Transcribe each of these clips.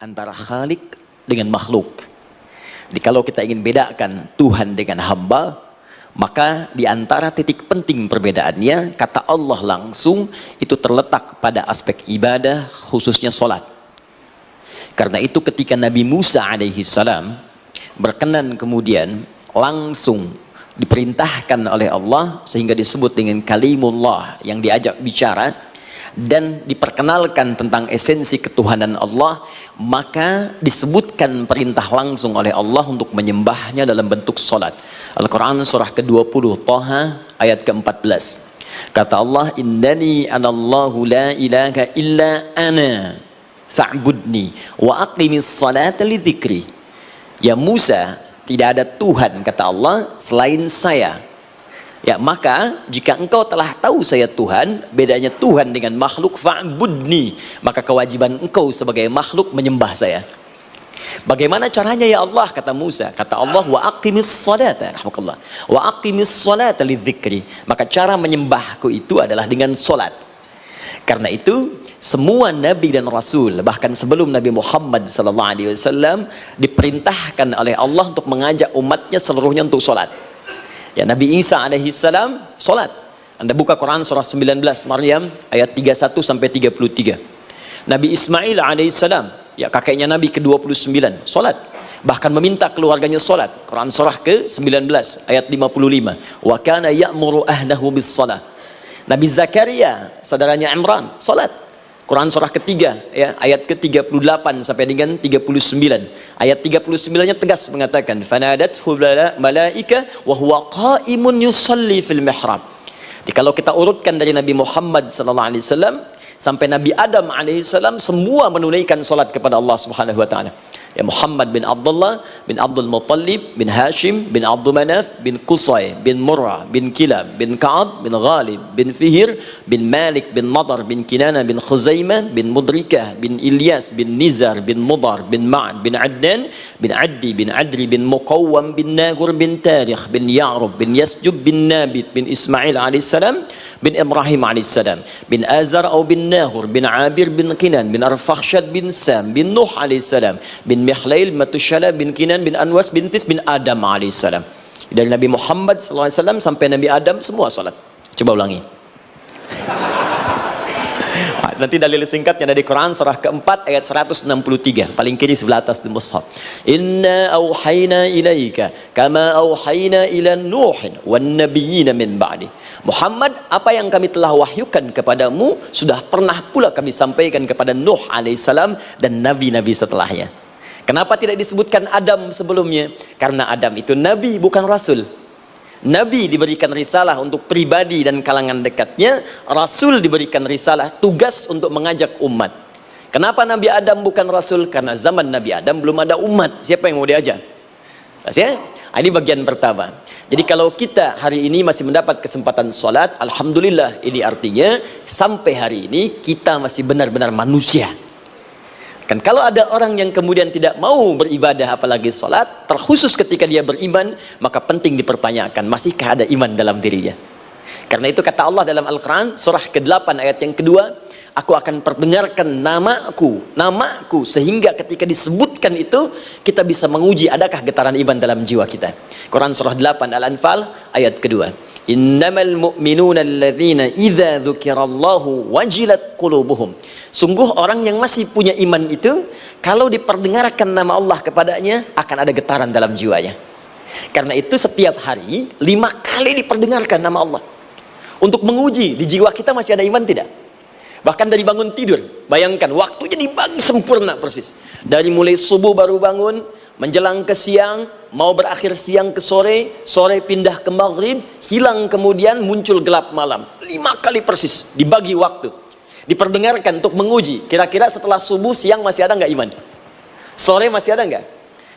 antara Khalik dengan makhluk. Jadi kalau kita ingin bedakan Tuhan dengan hamba, maka di antara titik penting perbedaannya, kata Allah langsung itu terletak pada aspek ibadah, khususnya sholat. Karena itu ketika Nabi Musa alaihi salam berkenan kemudian langsung diperintahkan oleh Allah sehingga disebut dengan kalimullah, yang diajak bicara dan diperkenalkan tentang esensi ketuhanan Allah, maka disebutkan perintah langsung oleh Allah untuk menyembahnya dalam bentuk salat. Al-Quran surah ke-20 Thaha ayat ke-14. Kata Allah, innani anallahu la ilaha illa ana fa'budni wa aqimis salata li dzikri. Ya Musa, tidak ada Tuhan kata Allah selain saya. Ya, maka jika engkau telah tahu saya Tuhan, bedanya Tuhan dengan makhluk, fa'budni, maka kewajiban engkau sebagai makhluk menyembah saya. Bagaimana caranya ya Allah, kata Musa? Kata Allah, wa aqimis salata, rahmatullah, wa aqimis salata lidzikri. Maka cara menyembahku itu adalah dengan solat. Karena itu semua nabi dan rasul, bahkan sebelum Nabi Muhammad SAW, diperintahkan oleh Allah untuk mengajak umatnya seluruhnya untuk solat. Ya, Nabi Isa alaihissalam solat. Anda buka Quran surah 19 Maryam ayat 31 sampai 33. Nabi Ismail alaihissalam, ya kakeknya Nabi ke-29, solat. Bahkan meminta keluarganya solat. Quran surah ke-19 ayat 55. Wa kana ya'muru ahlahu bis salat. Nabi Zakaria, saudaranya Imran, solat. Quran surah ketiga, ya, ayat ke-38 sampai dengan 39. Ayat 39-nya tegas mengatakan, fanadathu malaika wa huwa qaimun yusalli fil mihrab. Jadi kalau kita urutkan dari Nabi Muhammad sallallahu alaihi wasallam sampai Nabi Adam alaihi salam, semua menunaikan salat kepada Allah Subhanahu wa taala. Ya, Muhammad bin Abdullah bin Abdul Muttalib bin Hashim bin Abdul Manaf bin Qusay bin Murrah bin Kilab bin Ka'ab bin Ghalib bin Fihir bin Malik bin Nadar bin Kinana bin Khuzaimah bin Mudrikah bin Ilyas bin Nizar bin Mudar bin Ma'ad bin Adnan bin Addi bin Adri bin Muqawwam bin Nagur bin Tarikh bin Ya'rub bin Yasjub bin Nabit bin Ismail alaihissalam bin Ibrahim alaihissalam bin Azar atau bin Nahur bin Abir bin Kinan bin Arfakhshad bin Sam bin Nuh alaihissalam bin Mihlail Matushala bin Kinan bin Anwas bin Thith bin Adam alaihissalam. Dari Nabi Muhammad SAW sampai Nabi Adam semua salat. Coba ulangi. Nanti dalil singkatnya dari Quran surah keempat ayat 163, paling kiri sebelah atas di mushaf. Inna auhayna ilaika kama auhayna ila Nuhin wan nabiyyin min ba'di. Muhammad, apa yang kami telah wahyukan kepadamu sudah pernah pula kami sampaikan kepada Nuh alaihissalam dan nabi-nabi setelahnya. Kenapa tidak disebutkan Adam sebelumnya? Karena Adam itu nabi, bukan rasul. Nabi diberikan risalah untuk pribadi dan kalangan dekatnya, rasul diberikan risalah tugas untuk mengajak umat. Kenapa Nabi Adam bukan rasul? Karena zaman Nabi Adam belum ada umat. Siapa yang mau diajak? Ya? Ini bagian pertama. Jadi kalau kita hari ini masih mendapat kesempatan sholat, alhamdulillah, ini artinya sampai hari ini kita masih benar-benar manusia. Kan kalau ada orang yang kemudian tidak mau beribadah apalagi salat, terkhusus ketika dia beriman, maka penting dipertanyakan, masihkah ada iman dalam dirinya? Karena itu kata Allah dalam Al-Quran surah ke-8 ayat yang kedua, aku akan perdengarkan namaku sehingga ketika disebutkan itu kita bisa menguji adakah getaran iman dalam jiwa kita. Quran surah 8 Al-Anfal ayat kedua. Innamal mu'minuna alladzina idza dzukirallahu wajilat qulubuhum. Sungguh orang yang masih punya iman itu kalau diperdengarkan nama Allah kepadanya akan ada getaran dalam jiwanya. Karena itu setiap hari 5 kali diperdengarkan nama Allah untuk menguji di jiwa kita masih ada iman tidak. Bahkan dari bangun tidur, bayangkan waktunya dibagi sempurna persis. Dari mulai subuh baru bangun, menjelang ke siang, mau berakhir siang ke sore, sore pindah ke maghrib, hilang kemudian muncul gelap malam. 5 kali persis dibagi waktu, diperdengarkan untuk menguji. Kira-kira setelah subuh siang masih ada nggak iman? Sore masih ada nggak?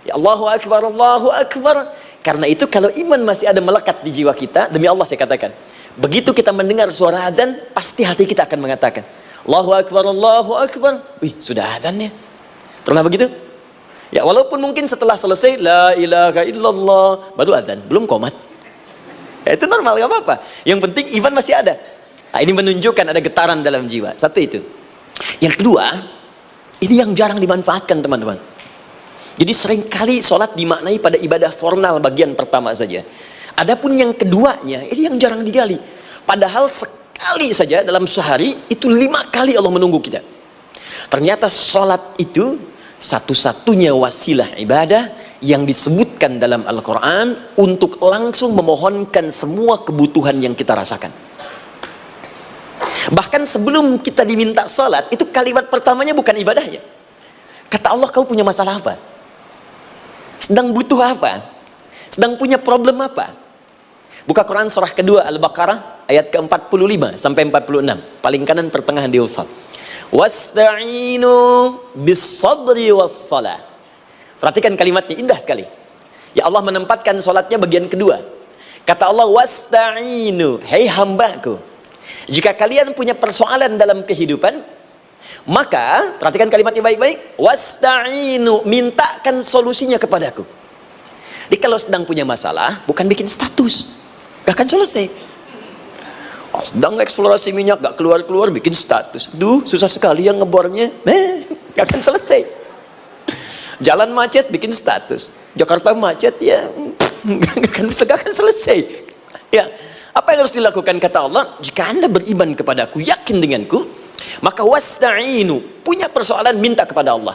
Ya Allahu Akbar, Allahu Akbar. Karena itu kalau iman masih ada melekat di jiwa kita, demi Allah saya katakan, begitu kita mendengar suara azan, pasti hati kita akan mengatakan Allahu Akbar, Allahu Akbar. Wih, sudah azan ya? Pernah begitu? Ya, walaupun mungkin setelah selesai la ilaha illallah baru azan, belum qomat. Ya, itu normal, gak apa-apa. Yang penting iman masih ada. Nah, ini menunjukkan ada getaran dalam jiwa. Satu itu. Yang kedua, Ini yang jarang dimanfaatkan teman-teman. Jadi seringkali sholat dimaknai pada ibadah formal bagian pertama saja. Adapun yang keduanya, ini yang jarang digali. Padahal sekali saja dalam sehari, itu 5 kali Allah menunggu kita. Ternyata sholat itu satu-satunya wasilah ibadah yang disebutkan dalam Al-Quran untuk langsung memohonkan semua kebutuhan yang kita rasakan. Bahkan sebelum kita diminta sholat, itu kalimat pertamanya bukan ibadahnya. Kata Allah, kamu punya masalah apa? Sedang butuh apa? Sedang punya problem apa? Buka Quran surah kedua Al-Baqarah ayat ke-45 sampai 46. Paling kanan pertengahan di usad. Wasta'inu bis-sabri was-salah. Perhatikan kalimatnya, indah sekali. Ya Allah menempatkan sholatnya bagian kedua. Kata Allah, wasta'inu, hei hambaku, jika kalian punya persoalan dalam kehidupan, maka, perhatikan kalimatnya baik-baik, wasta'inu, mintakan solusinya kepadaku. Jadi kalau sedang punya masalah, bukan bikin status, gak akan selesai. Oh, sedang eksplorasi minyak, gak keluar-keluar, bikin status. Duh, susah sekali yang ngebornya, gak akan selesai. Jalan macet, bikin status. Jakarta macet, ya gak akan selesai. Ya, apa yang harus dilakukan? Kata Allah, jika Anda beriman kepadaku, yakin denganku, maka wasta'inu, punya persoalan, minta kepada Allah.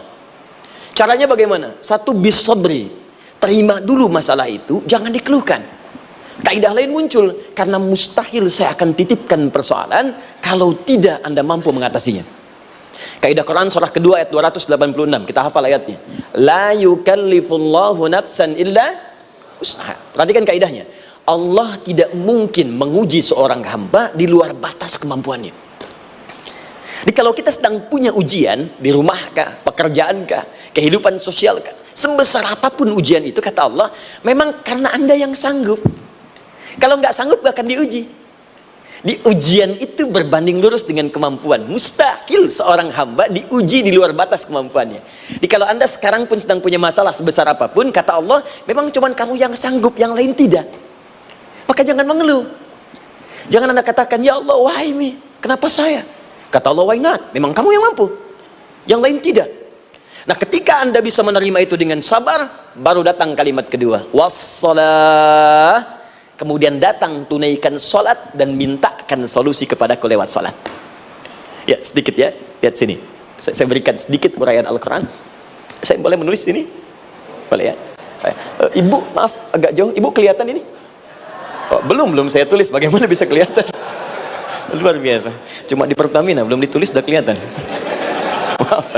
Caranya bagaimana? Satu, bis-sabri, terima dulu masalah itu, jangan dikeluhkan. Kaidah lain muncul, karena mustahil saya akan titipkan persoalan kalau tidak Anda mampu mengatasinya. Kaidah Quran surah kedua ayat 286, kita hafal ayatnya. La yukallifullahu nafsan illa usaha. Perhatikan kaidahnya. Allah tidak mungkin menguji seorang hamba di luar batas kemampuannya. Jadi kalau kita sedang punya ujian di rumah kah, pekerjaan kah, kehidupan sosial kah, sebesar apapun ujian itu, kata Allah, memang karena Anda yang sanggup. Kalau nggak sanggup gak akan diuji. Di ujian itu berbanding lurus dengan kemampuan. Mustahil seorang hamba diuji di luar batas kemampuannya. Jadi kalau Anda sekarang pun sedang punya masalah sebesar apapun, kata Allah, memang cuma kamu yang sanggup, yang lain tidak. Maka jangan mengeluh. Jangan Anda katakan, ya Allah, why me? Kenapa saya? Kata Allah, why not? Memang kamu yang mampu, yang lain tidak. Nah, ketika Anda bisa menerima itu dengan sabar, baru datang kalimat kedua, wassalah. Kemudian datang, tunaikan sholat dan mintakan solusi kepadaku lewat sholat. Ya, sedikit ya, lihat sini. Saya berikan sedikit uraian Al-Quran. Saya boleh menulis ini? Boleh ya? Ibu, maaf, agak jauh. Ibu kelihatan ini? Oh, belum saya tulis. Bagaimana bisa kelihatan? Luar biasa. Cuma di Pertamina belum ditulis sudah kelihatan. Maaf.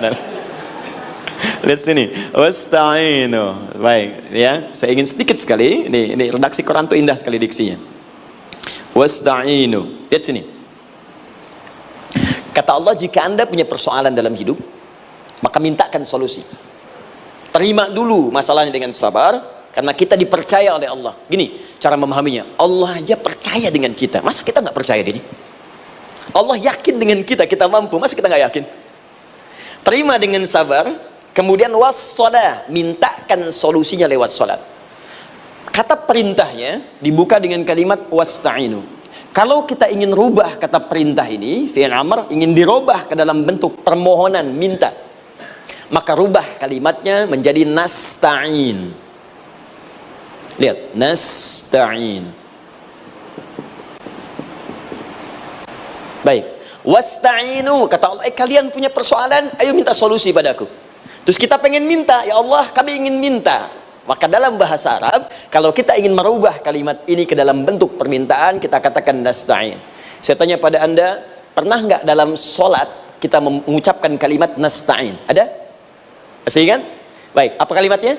Lihat sini. Wasta'inu. Baik, ya. Saya ingin sedikit sekali. Ini redaksi Quran itu indah sekali diksinya. Wasta'inu. Lihat sini. Kata Allah, jika Anda punya persoalan dalam hidup, maka mintakan solusi. Terima dulu masalahnya dengan sabar, karena kita dipercaya oleh Allah. Gini cara memahaminya. Allah aja percaya dengan kita. Masa kita nggak percaya diri? Allah yakin dengan kita, kita mampu. Masa kita nggak yakin? Terima dengan sabar, kemudian wassalah, mintakan solusinya lewat salat. Kata perintahnya dibuka dengan kalimat wasta'inu. Kalau kita ingin rubah kata perintah ini, fi'il amr, ingin dirubah ke dalam bentuk permohonan, minta, maka rubah kalimatnya menjadi nasta'in. Lihat, nasta'in. Baik, wasta'inu, kata Allah, kalian punya persoalan, ayo minta solusi padaku. Terus kita pengen minta, ya Allah, kami ingin minta. Maka dalam bahasa Arab, kalau kita ingin merubah kalimat ini ke dalam bentuk permintaan, kita katakan nasta'in. Saya tanya pada Anda, pernah nggak dalam sholat kita mengucapkan kalimat nasta'in? Ada? Masih ingat? Baik, apa kalimatnya?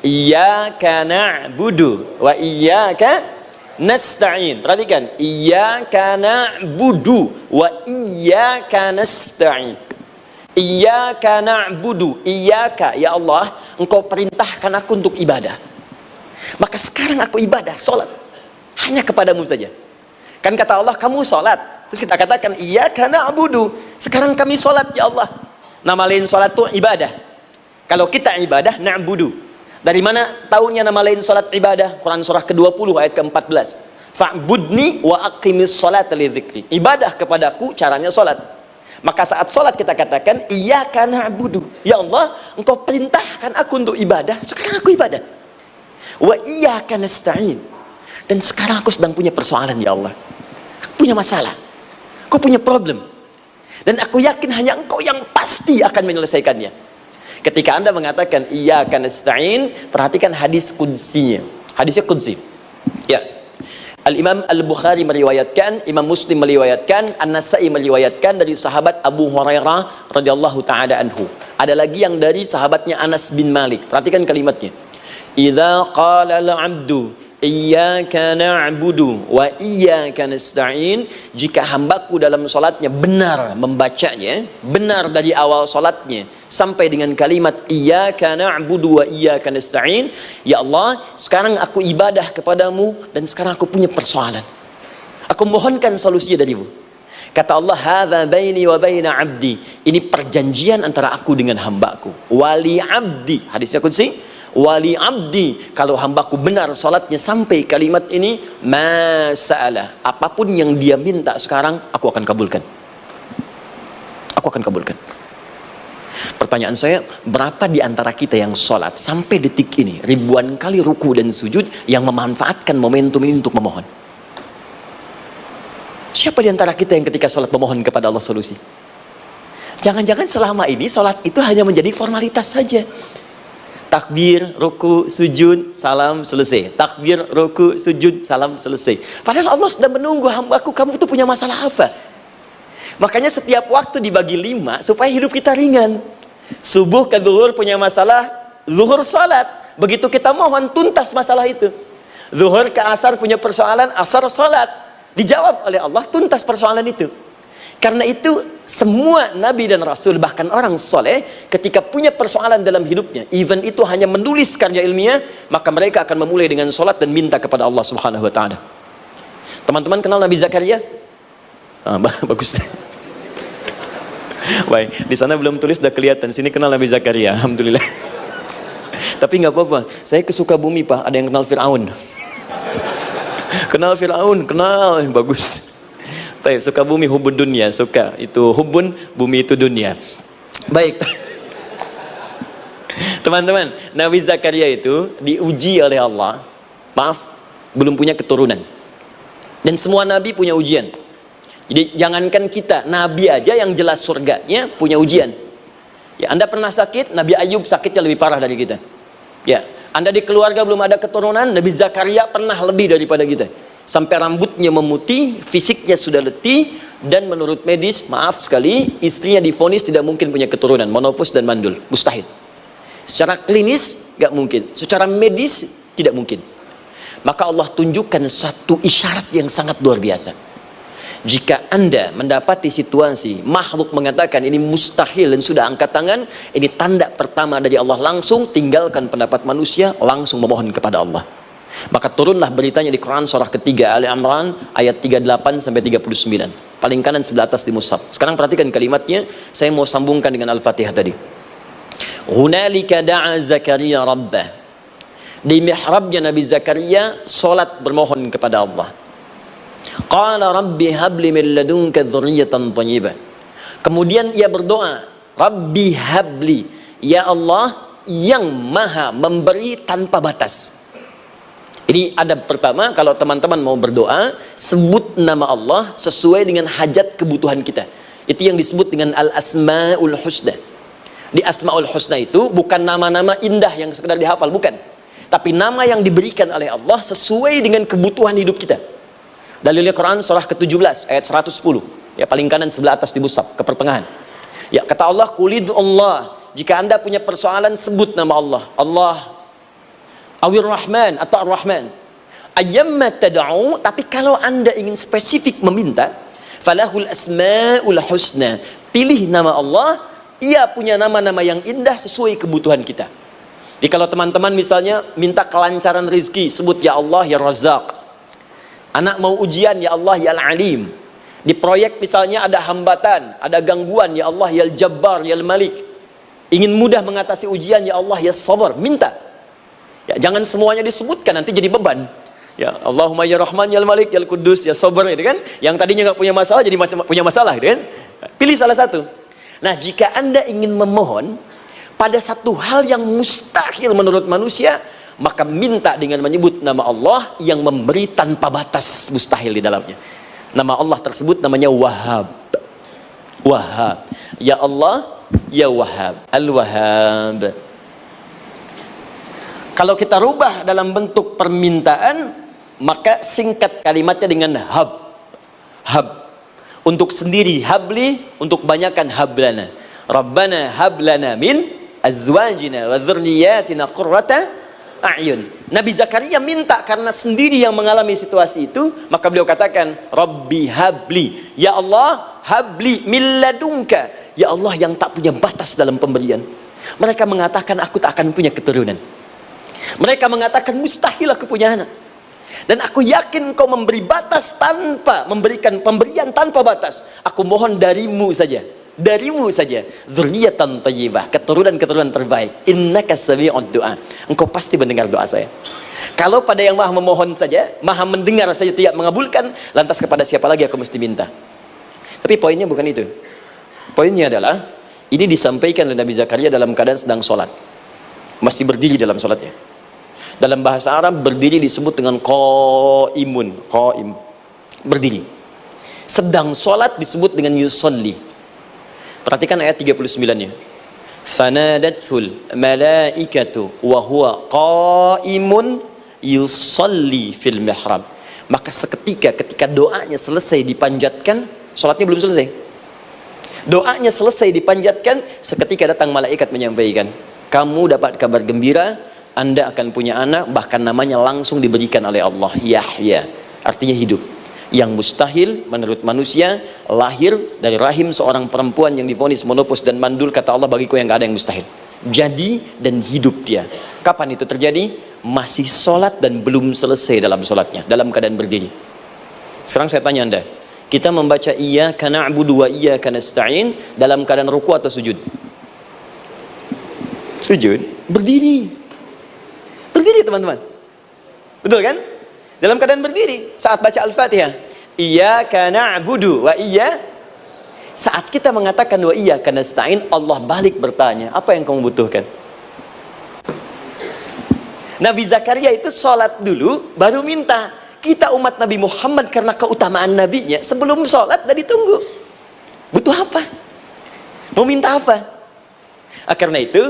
Iyyaka na'budu wa iyyaka nasta'in. Perhatikan, iyyaka na'budu wa iyyaka nasta'in. Iyyaka na'budu, iyyaka, ya Allah, engkau perintahkan aku untuk ibadah. Maka sekarang aku ibadah, sholat, hanya kepadamu saja. Kan kata Allah, kamu sholat. Terus kita katakan, iyyaka na'budu, sekarang kami sholat, ya Allah. Nama lain sholat itu ibadah. Kalau kita ibadah, na'budu. Dari mana tahunya nama lain sholat ibadah? Quran surah ke-20 ayat ke-14. Fa'budni wa aqimis sholata li dzikri. Ibadah kepadaku caranya sholat. Maka saat sholat kita katakan, iyyaka na'budu. Ya Allah, engkau perintahkan aku untuk ibadah, sekarang aku ibadah. Wa iyyaka nasta'in. Dan sekarang aku sedang punya persoalan, ya Allah. Aku punya masalah. Aku punya problem. Dan aku yakin hanya engkau yang pasti akan menyelesaikannya. Ketika Anda mengatakan iyyaka nasta'in, perhatikan hadis qudsinya. Hadisnya qudsi. Ya. Al-Imam Al-Bukhari meriwayatkan, Imam Muslim meriwayatkan, An-Nasa'i meriwayatkan dari sahabat Abu Hurairah radhiyallahu taala anhu. Ada lagi yang dari sahabatnya Anas bin Malik. Perhatikan kalimatnya. Idza qala al-'abdu iyyaka na'budu wa iyyaka nasta'in, jika hambaku dalam salatnya benar membacanya, benar dari awal salatnya sampai dengan kalimat iyyaka na'budu wa iyyaka nasta'in, ya Allah, sekarang aku ibadah kepadamu dan sekarang aku punya persoalan. Aku mohonkan solusinya darimu. Kata Allah, hadza baini wa baina 'abdi. Ini perjanjian antara aku dengan hambaku. Wali 'abdi. Hadisnya qudsi. Wali abdi, kalau hambaku benar salatnya sampai kalimat ini, masa'alah, apapun yang dia minta sekarang aku akan kabulkan. Aku akan kabulkan. Pertanyaan saya, berapa di antara kita yang salat sampai detik ini ribuan kali ruku dan sujud yang memanfaatkan momentum ini untuk memohon? Siapa di antara kita yang ketika salat memohon kepada Allah solusi? Jangan-jangan selama ini salat itu hanya menjadi formalitas saja. Takbir, ruku, sujud, salam, selesai. Takbir, ruku, sujud, salam, selesai. Padahal Allah sudah menunggu, hambaku, kamu itu punya masalah apa? Makanya setiap waktu dibagi 5 supaya hidup kita ringan. Subuh ke zuhur punya masalah, zuhur salat. Begitu kita mohon, tuntas masalah itu. Zuhur ke asar punya persoalan, asar salat. Dijawab oleh Allah, tuntas persoalan itu. Karena itu semua nabi dan rasul, bahkan orang soleh, ketika punya persoalan dalam hidupnya, even itu hanya menulis karya ilmiah, maka mereka akan memulai dengan sholat dan minta kepada Allah Subhanahu Wa Taala. Teman-teman kenal Nabi Zakaria? Bagus. Baik, di sana belum tulis, sudah kelihatan. Sini kenal Nabi Zakaria, alhamdulillah. Tapi nggak apa-apa. Saya ke Sukabumi, Pak. Ada yang kenal Fir'aun? Kenal Fir'aun? Kenal, bagus. Baik, suka bumi hubun dunia, suka itu hubun, bumi itu dunia. Baik. Teman-teman, Nabi Zakaria itu diuji oleh Allah. Maaf, belum punya keturunan. Dan semua nabi punya ujian. Jadi jangankan kita, nabi aja yang jelas surganya punya ujian. Ya, Anda pernah sakit, Nabi Ayub sakitnya lebih parah dari kita. Ya, Anda di keluarga belum ada keturunan, Nabi Zakaria pernah lebih daripada kita. Sampai rambutnya memutih, fisiknya sudah letih, dan menurut medis, maaf sekali, istrinya divonis tidak mungkin punya keturunan, monofus dan mandul, mustahil. Secara klinis gak mungkin, secara medis tidak mungkin. Maka Allah tunjukkan satu isyarat yang sangat luar biasa. Jika Anda mendapati situasi makhluk mengatakan ini mustahil dan sudah angkat tangan, ini tanda pertama dari Allah, langsung tinggalkan pendapat manusia, langsung memohon kepada Allah. Maka turunlah beritanya di Quran surah ketiga Ali Imran ayat 38 sampai 39. Paling kanan sebelah atas di mushaf. Sekarang perhatikan kalimatnya, saya mau sambungkan dengan Al-Fatihah tadi. Hunalika da'a Zakaria rabbah. Di mihrabnya Nabi Zakaria salat bermohon kepada Allah. Qala rabbi habli min ladunka dzurriyyatan thayyibah. Kemudian ia berdoa, Rabbi habli, ya Allah yang maha memberi tanpa batas. Ini adab pertama, kalau teman-teman mau berdoa, sebut nama Allah sesuai dengan hajat kebutuhan kita. Itu yang disebut dengan Al-Asma'ul Husna. Di Asma'ul Husna itu bukan nama-nama indah yang sekedar dihafal, bukan. Tapi nama yang diberikan oleh Allah sesuai dengan kebutuhan hidup kita. Dalilnya Quran surah ke-17 ayat 110. Ya, paling kanan sebelah atas di mushaf, ke pertengahan. Ya, kata Allah, Qulid Allah. Jika Anda punya persoalan, sebut nama Allah. Allah Awir Rahman atau Ar-Rahman. Ayyamma tad'u, tapi kalau Anda ingin spesifik meminta, falahul asmaul husna. Pilih nama Allah, ia punya nama-nama yang indah sesuai kebutuhan kita. Jadi kalau teman-teman misalnya minta kelancaran rezeki, sebut ya Allah ya Razzaq. Anak mau ujian, ya Allah ya Al-Alim. Di proyek misalnya ada hambatan, ada gangguan, ya Allah ya Al-Jabbar ya Al-Malik. Ingin mudah mengatasi ujian, ya Allah ya Sabar, minta. Ya, jangan semuanya disebutkan, nanti jadi beban. Ya, Allahumma ya Rahman ya Malik ya Quddus ya Sabar, gitu kan? Yang tadinya nggak punya masalah jadi macam punya masalah, gitu kan? Pilih salah satu. Nah, jika Anda ingin memohon pada satu hal yang mustahil menurut manusia, maka minta dengan menyebut nama Allah yang memberi tanpa batas mustahil di dalamnya. Nama Allah tersebut namanya Wahhab. Wahhab. Ya Allah, ya Wahhab. Al-Wahhab. Kalau kita rubah dalam bentuk permintaan, maka singkat kalimatnya dengan hab. Hab. Untuk sendiri habli, untuk banyakkan hablana. Rabbana hablana min azwajina wa dzurriyyatina qurrata a'yun. Nabi Zakaria minta karena sendiri yang mengalami situasi itu, maka beliau katakan, Rabbi habli, ya Allah, habli min ladunka, ya Allah yang tak punya batas dalam pemberian. Mereka mengatakan aku tak akan punya keturunan. Mereka mengatakan mustahil aku punya anak. Dan aku yakin kau memberi batas tanpa memberikan pemberian tanpa batas. Aku mohon darimu saja. Darimu saja. Dzurriyyatan thayyibah, keturunan-keturunan terbaik. Innaka sami'ud du'a. Engkau pasti mendengar doa saya. Kalau pada yang maha memohon saja, maha mendengar saja tidak mengabulkan, lantas kepada siapa lagi aku mesti minta? Tapi poinnya bukan itu. Poinnya adalah ini disampaikan oleh Nabi Zakaria dalam keadaan sedang sholat. Masih berdiri dalam sholatnya. Dalam bahasa Arab berdiri disebut dengan qaimun, qaim, berdiri. Sedang sholat disebut dengan yusolli. Perhatikan ayat 39-nya. Fanadathul malaikatu wa huwa qaimun yusolli fil mihrab. Maka seketika ketika doanya selesai dipanjatkan, sholatnya belum selesai. Doanya selesai dipanjatkan, seketika datang malaikat menyampaikan, kamu dapat kabar gembira, Anda akan punya anak, bahkan namanya langsung diberikan oleh Allah, Yahya, artinya hidup. Yang mustahil menurut manusia, lahir dari rahim seorang perempuan yang divonis monopos dan mandul, kata Allah, bagiku yang gak ada yang mustahil. Jadi dan hidup dia. Kapan itu terjadi? Masih sholat dan belum selesai dalam sholatnya, dalam keadaan berdiri. Sekarang saya tanya Anda, kita membaca iyyaka na'budu wa iyyaka nasta'in dalam keadaan ruku atau sujud? Sujud, berdiri. Berdiri teman-teman. Betul kan? Dalam keadaan berdiri saat baca Al-Fatihah. Iyyaka na'budu wa saat kita mengatakan wa iyyaka nasta'in, Allah balik bertanya, apa yang kamu butuhkan? Nabi Zakaria itu sholat dulu baru minta. Kita umat Nabi Muhammad karena keutamaan nabinya, sebelum sholat dah ditunggu. Butuh apa? Mau minta apa? Karena itu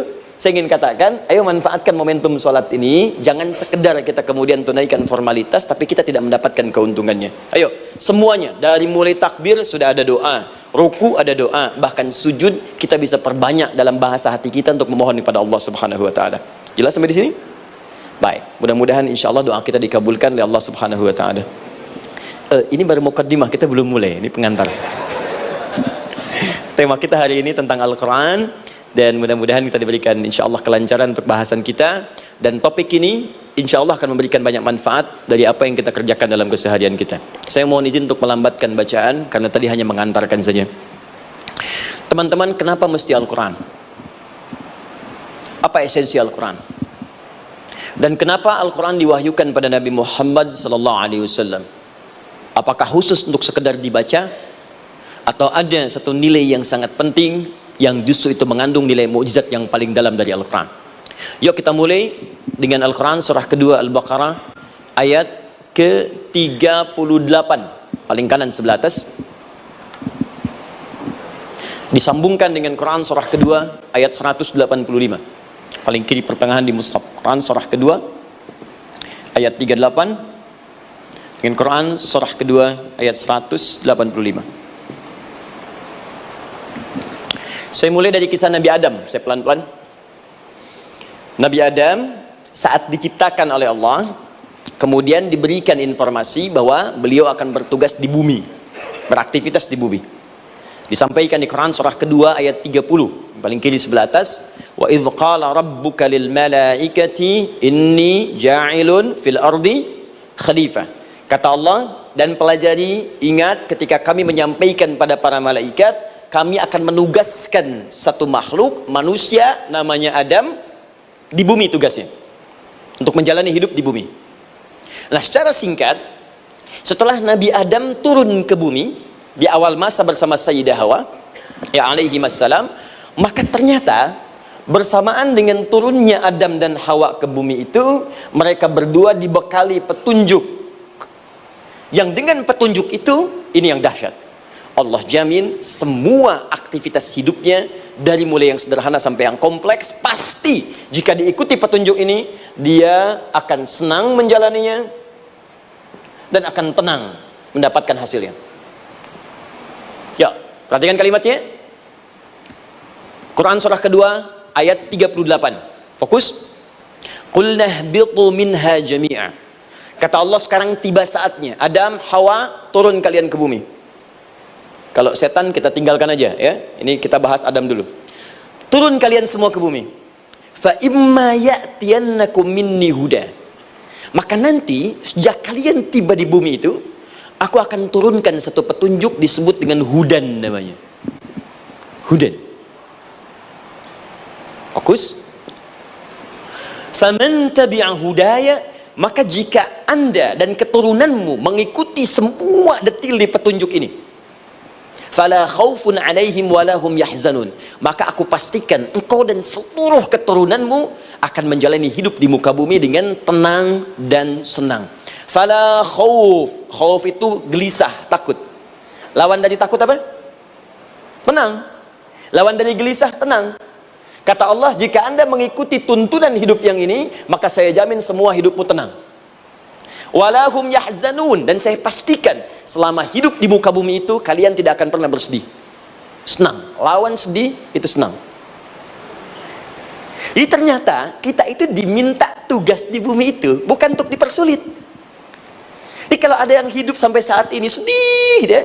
saya ingin katakan, ayo manfaatkan momentum sholat ini. Jangan sekedar kita kemudian tunaikan formalitas, tapi kita tidak mendapatkan keuntungannya. Ayo, semuanya. Dari mulai takbir sudah ada doa. Ruku ada doa. Bahkan sujud kita bisa perbanyak dalam bahasa hati kita untuk memohon kepada Allah Subhanahu Wa Taala. Jelas sampai di sini? Baik. Mudah-mudahan insya Allah doa kita dikabulkan oleh Allah Subhanahu Wa Taala. Ini baru mukaddimah, kita belum mulai. Ini pengantar. Tema kita hari ini tentang Al-Quran. Dan mudah-mudahan kita diberikan insya Allah kelancaran untuk bahasan kita. Dan topik ini insya Allah akan memberikan banyak manfaat dari apa yang kita kerjakan dalam keseharian kita. Saya mohon izin untuk melambatkan bacaan karena tadi hanya mengantarkan saja. Teman-teman, kenapa mesti Al-Quran? Apa esensi Al-Quran? Dan kenapa Al-Quran diwahyukan pada Nabi Muhammad SAW? Apakah khusus untuk sekedar dibaca? Atau ada satu nilai yang sangat penting yang justru itu mengandung nilai mukjizat yang paling dalam dari Al-Quran? Yuk kita mulai dengan Al-Quran surah kedua Al-Baqarah ayat ke-38, paling kanan sebelah atas, disambungkan dengan Quran surah kedua ayat 185, paling kiri pertengahan di mushaf. Quran surah kedua ayat 38 dengan Quran surah kedua ayat 185. Saya mulai dari kisah Nabi Adam. Saya pelan-pelan. Nabi Adam saat diciptakan oleh Allah, kemudian diberikan informasi bahwa beliau akan bertugas di bumi, beraktivitas di bumi. Disampaikan di Quran surah kedua ayat 30, paling kiri sebelah atas. Wa idh qala rabbuka lil malaikati inni ja'ilun fil ardi khalifah. Kata Allah, dan pelajari, ingat ketika kami menyampaikan pada para malaikat, kami akan menugaskan satu makhluk manusia namanya Adam di bumi tugasnya untuk menjalani hidup di bumi. Nah, secara singkat, setelah Nabi Adam turun ke bumi di awal masa bersama Sayyidah Hawa, ya alaihi wassalam, maka ternyata bersamaan dengan turunnya Adam dan Hawa ke bumi itu, mereka berdua dibekali petunjuk, yang dengan petunjuk itu, ini yang dahsyat, Allah jamin semua aktivitas hidupnya dari mulai yang sederhana sampai yang kompleks, pasti jika diikuti petunjuk ini, dia akan senang menjalaninya dan akan tenang mendapatkan hasilnya. Ya, perhatikan kalimatnya. Quran surah kedua ayat 38. Fokus. Qul nahbitu minha jami'a. Kata Allah, sekarang tiba saatnya. Adam, Hawa, turun kalian ke bumi. Kalau setan kita tinggalkan aja ya. Ini kita bahas Adam dulu. Turun kalian semua ke bumi. Fa imma ya'tiyannakum minni huda. Maka nanti sejak kalian tiba di bumi itu, aku akan turunkan satu petunjuk disebut dengan hudan namanya. Hudan. Fokus. Faman tabi'a hudaya, maka jika Anda dan keturunanmu mengikuti semua detil di petunjuk ini, fala khaufun 'alaihim wala hum yahzanun, maka aku pastikan engkau dan seluruh keturunanmu akan menjalani hidup di muka bumi dengan tenang dan senang. Fala khauf, khauf itu gelisah, takut. Lawan dari takut apa? Tenang. Lawan dari gelisah, tenang. Kata Allah, jika Anda mengikuti tuntunan hidup yang ini, maka saya jamin semua hidupmu tenang. Walahum yahzanun, dan saya pastikan selama hidup di muka bumi itu kalian tidak akan pernah bersedih. Senang. Lawan sedih itu senang. Jadi ternyata kita itu diminta tugas di bumi itu bukan untuk dipersulit. Jadi kalau ada yang hidup sampai saat ini sedih deh,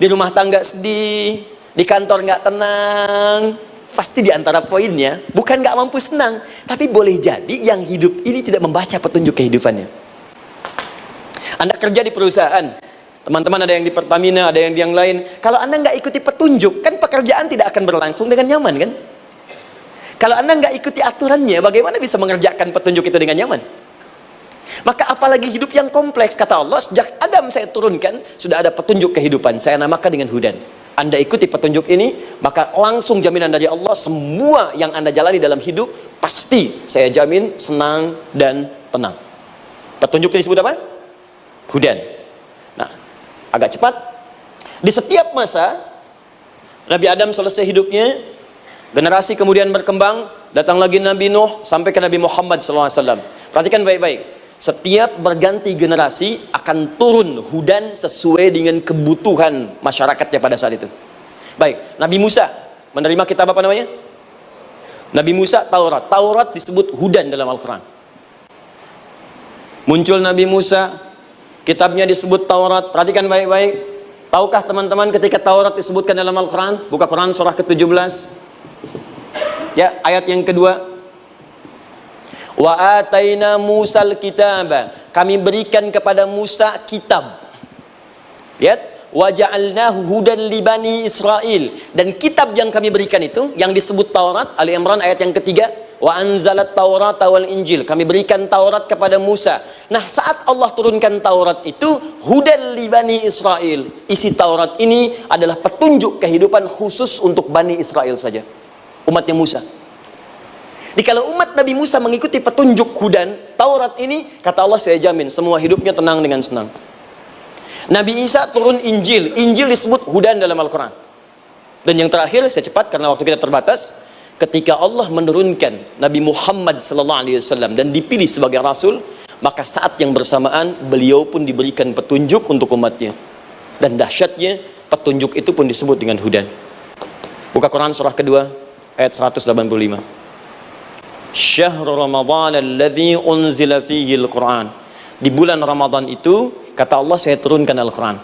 di rumah tangga sedih, di kantor nggak tenang, pasti di antara poinnya bukan nggak mampu senang, tapi boleh jadi yang hidup ini tidak membaca petunjuk kehidupannya. Anda kerja di perusahaan, teman-teman ada yang di Pertamina, ada yang di yang lain. Kalau Anda nggak ikuti petunjuk, kan pekerjaan tidak akan berlangsung dengan nyaman kan? Kalau Anda nggak ikuti aturannya, bagaimana bisa mengerjakan petunjuk itu dengan nyaman? Maka apalagi hidup yang kompleks, kata Allah, sejak Adam saya turunkan, sudah ada petunjuk kehidupan, saya namakan dengan hudan. Anda ikuti petunjuk ini, maka langsung jaminan dari Allah, semua yang Anda jalani dalam hidup, pasti saya jamin senang dan tenang. Petunjuk ini disebut apa? Hudan. Nah, agak cepat. Di setiap masa, Nabi Adam selesai hidupnya, generasi kemudian berkembang, datang lagi Nabi Nuh, sampai ke Nabi Muhammad SAW. Perhatikan baik-baik. Setiap berganti generasi akan turun hudan sesuai dengan kebutuhan masyarakatnya pada saat itu. Baik, Nabi Musa menerima kitab apa namanya? Nabi Musa Taurat. Taurat disebut hudan dalam Al-Quran. Muncul Nabi Musa, kitabnya disebut Taurat. Perhatikan baik-baik. Tahukah teman-teman ketika Taurat disebutkan dalam Al-Quran? Buka Quran surah ke-17. Ya, ayat yang kedua. Wa ataina Musal kitaba. Kami berikan kepada Musa kitab. Lihat, wa ja'alnahu hudan li bani Israil. Dan kitab yang kami berikan itu, yang disebut Taurat, Ali Imran ayat yang ketiga, wa anzalat Taurata wal Injil. Kami berikan Taurat kepada Musa. Nah, saat Allah turunkan Taurat itu, hudan li bani Israil. Isi Taurat ini adalah petunjuk kehidupan khusus untuk Bani Israel saja, umatnya Musa. Jadi kalau umat Nabi Musa mengikuti petunjuk hudan Taurat ini, kata Allah, saya jamin semua hidupnya tenang dengan senang. Nabi Isa turun Injil. Injil disebut hudan dalam Al-Quran. Dan yang terakhir, saya cepat karena waktu kita terbatas, ketika Allah menurunkan Nabi Muhammad SAW dan dipilih sebagai Rasul, maka saat yang bersamaan beliau pun diberikan petunjuk untuk umatnya. Dan dahsyatnya, petunjuk itu pun disebut dengan hudan. Buka Quran surah kedua ayat 185. Syahrul Ramadan alladzi unzila fihi al-Quran. Di bulan Ramadan itu, kata Allah, saya turunkan Al-Quran.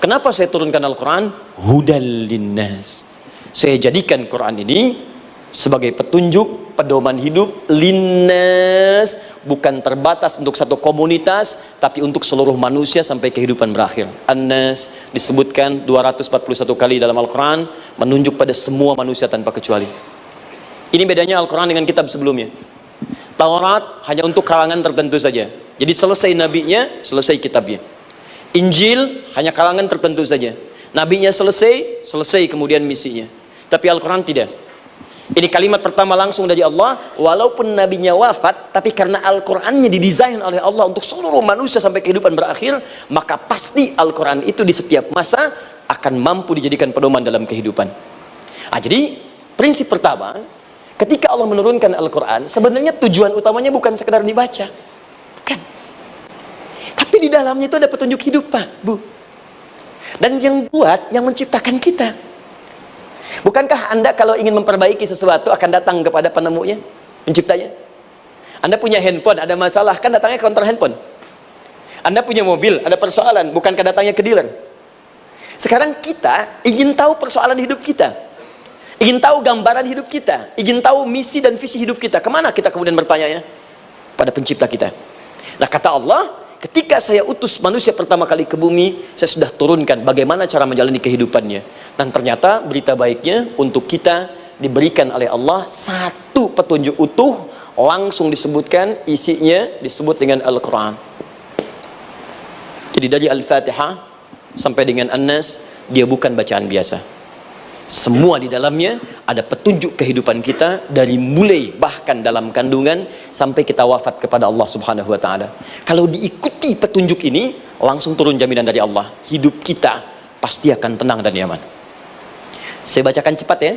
Kenapa saya turunkan Al-Quran? Hudal linnas. Saya jadikan Quran ini sebagai petunjuk, pedoman hidup linnas, bukan terbatas untuk satu komunitas, tapi untuk seluruh manusia sampai kehidupan berakhir. An-Nas disebutkan 241 kali dalam Al-Quran, menunjuk pada semua manusia tanpa kecuali. Ini bedanya Al-Quran dengan kitab sebelumnya. Taurat hanya untuk kalangan tertentu saja. Jadi selesai nabinya, selesai kitabnya. Injil hanya kalangan tertentu saja. Nabinya selesai, selesai kemudian misinya. Tapi Al-Quran tidak. Ini kalimat pertama langsung dari Allah, walaupun nabinya wafat, tapi karena Al-Qurannya didesain oleh Allah untuk seluruh manusia sampai kehidupan berakhir, maka pasti Al-Quran itu di setiap masa akan mampu dijadikan pedoman dalam kehidupan. Jadi prinsip pertama, ketika Allah menurunkan Al-Quran, sebenarnya tujuan utamanya bukan sekedar dibaca, bukan. Tapi di dalamnya itu ada petunjuk hidup, Pak, Bu. Dan yang buat, yang menciptakan kita. Bukankah Anda kalau ingin memperbaiki sesuatu akan datang kepada penemunya, penciptanya? Anda punya handphone, ada masalah, kan datangnya ke counter handphone. Anda punya mobil, ada persoalan, bukankah datangnya ke dealer? Sekarang kita ingin tahu persoalan hidup kita, ingin tahu gambaran hidup kita, ingin tahu misi dan visi hidup kita. Kemana kita kemudian bertanya ya? Pada pencipta kita. Nah, kata Allah, ketika saya utus manusia pertama kali ke bumi, saya sudah turunkan bagaimana cara menjalani kehidupannya. Dan ternyata berita baiknya untuk kita diberikan oleh Allah satu petunjuk utuh, langsung disebutkan, isinya disebut dengan Al-Quran. Jadi dari Al-Fatihah sampai dengan An-Nas, dia bukan bacaan biasa. Semua di dalamnya ada petunjuk kehidupan kita, dari mulai bahkan dalam kandungan sampai kita wafat kepada Allah Subhanahu wa taala. Kalau diikuti petunjuk ini, langsung turun jaminan dari Allah, hidup kita pasti akan tenang dan nyaman. Saya bacakan cepat ya,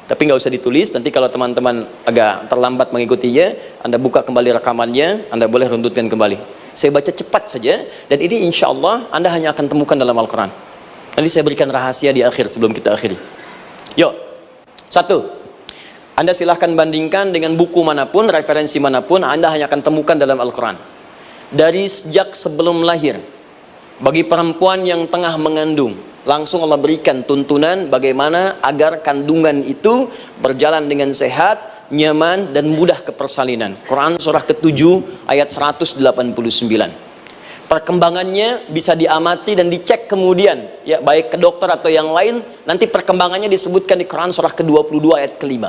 tapi nggak usah ditulis. Nanti kalau teman-teman agak terlambat mengikutinya, Anda buka kembali rekamannya, Anda boleh runtutkan kembali. Saya baca cepat saja, dan ini insya Allah Anda hanya akan temukan dalam Al-Quran. Nanti saya berikan rahasia di akhir sebelum kita akhiri. Yuk, satu, Anda silahkan bandingkan dengan buku manapun, referensi manapun, Anda hanya akan temukan dalam Al-Quran. Dari sejak sebelum lahir, bagi perempuan yang tengah mengandung, langsung Allah berikan tuntunan bagaimana agar kandungan itu berjalan dengan sehat, nyaman, dan mudah ke persalinan. Quran surah ke-7 ayat 189. Perkembangannya bisa diamati dan dicek kemudian, ya, baik ke dokter atau yang lain. Nanti perkembangannya disebutkan di Quran surah ke-22 ayat ke-5.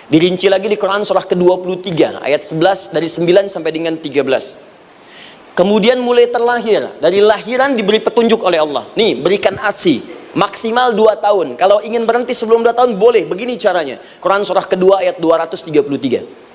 Dirinci lagi di Quran surah ke-23 ayat 11, dari 9 sampai dengan 13. Kemudian mulai terlahir, dari lahiran diberi petunjuk oleh Allah. Nih, berikan ASI maksimal 2 tahun. Kalau ingin berhenti sebelum 2 tahun boleh, begini caranya. Quran surah kedua ayat 233.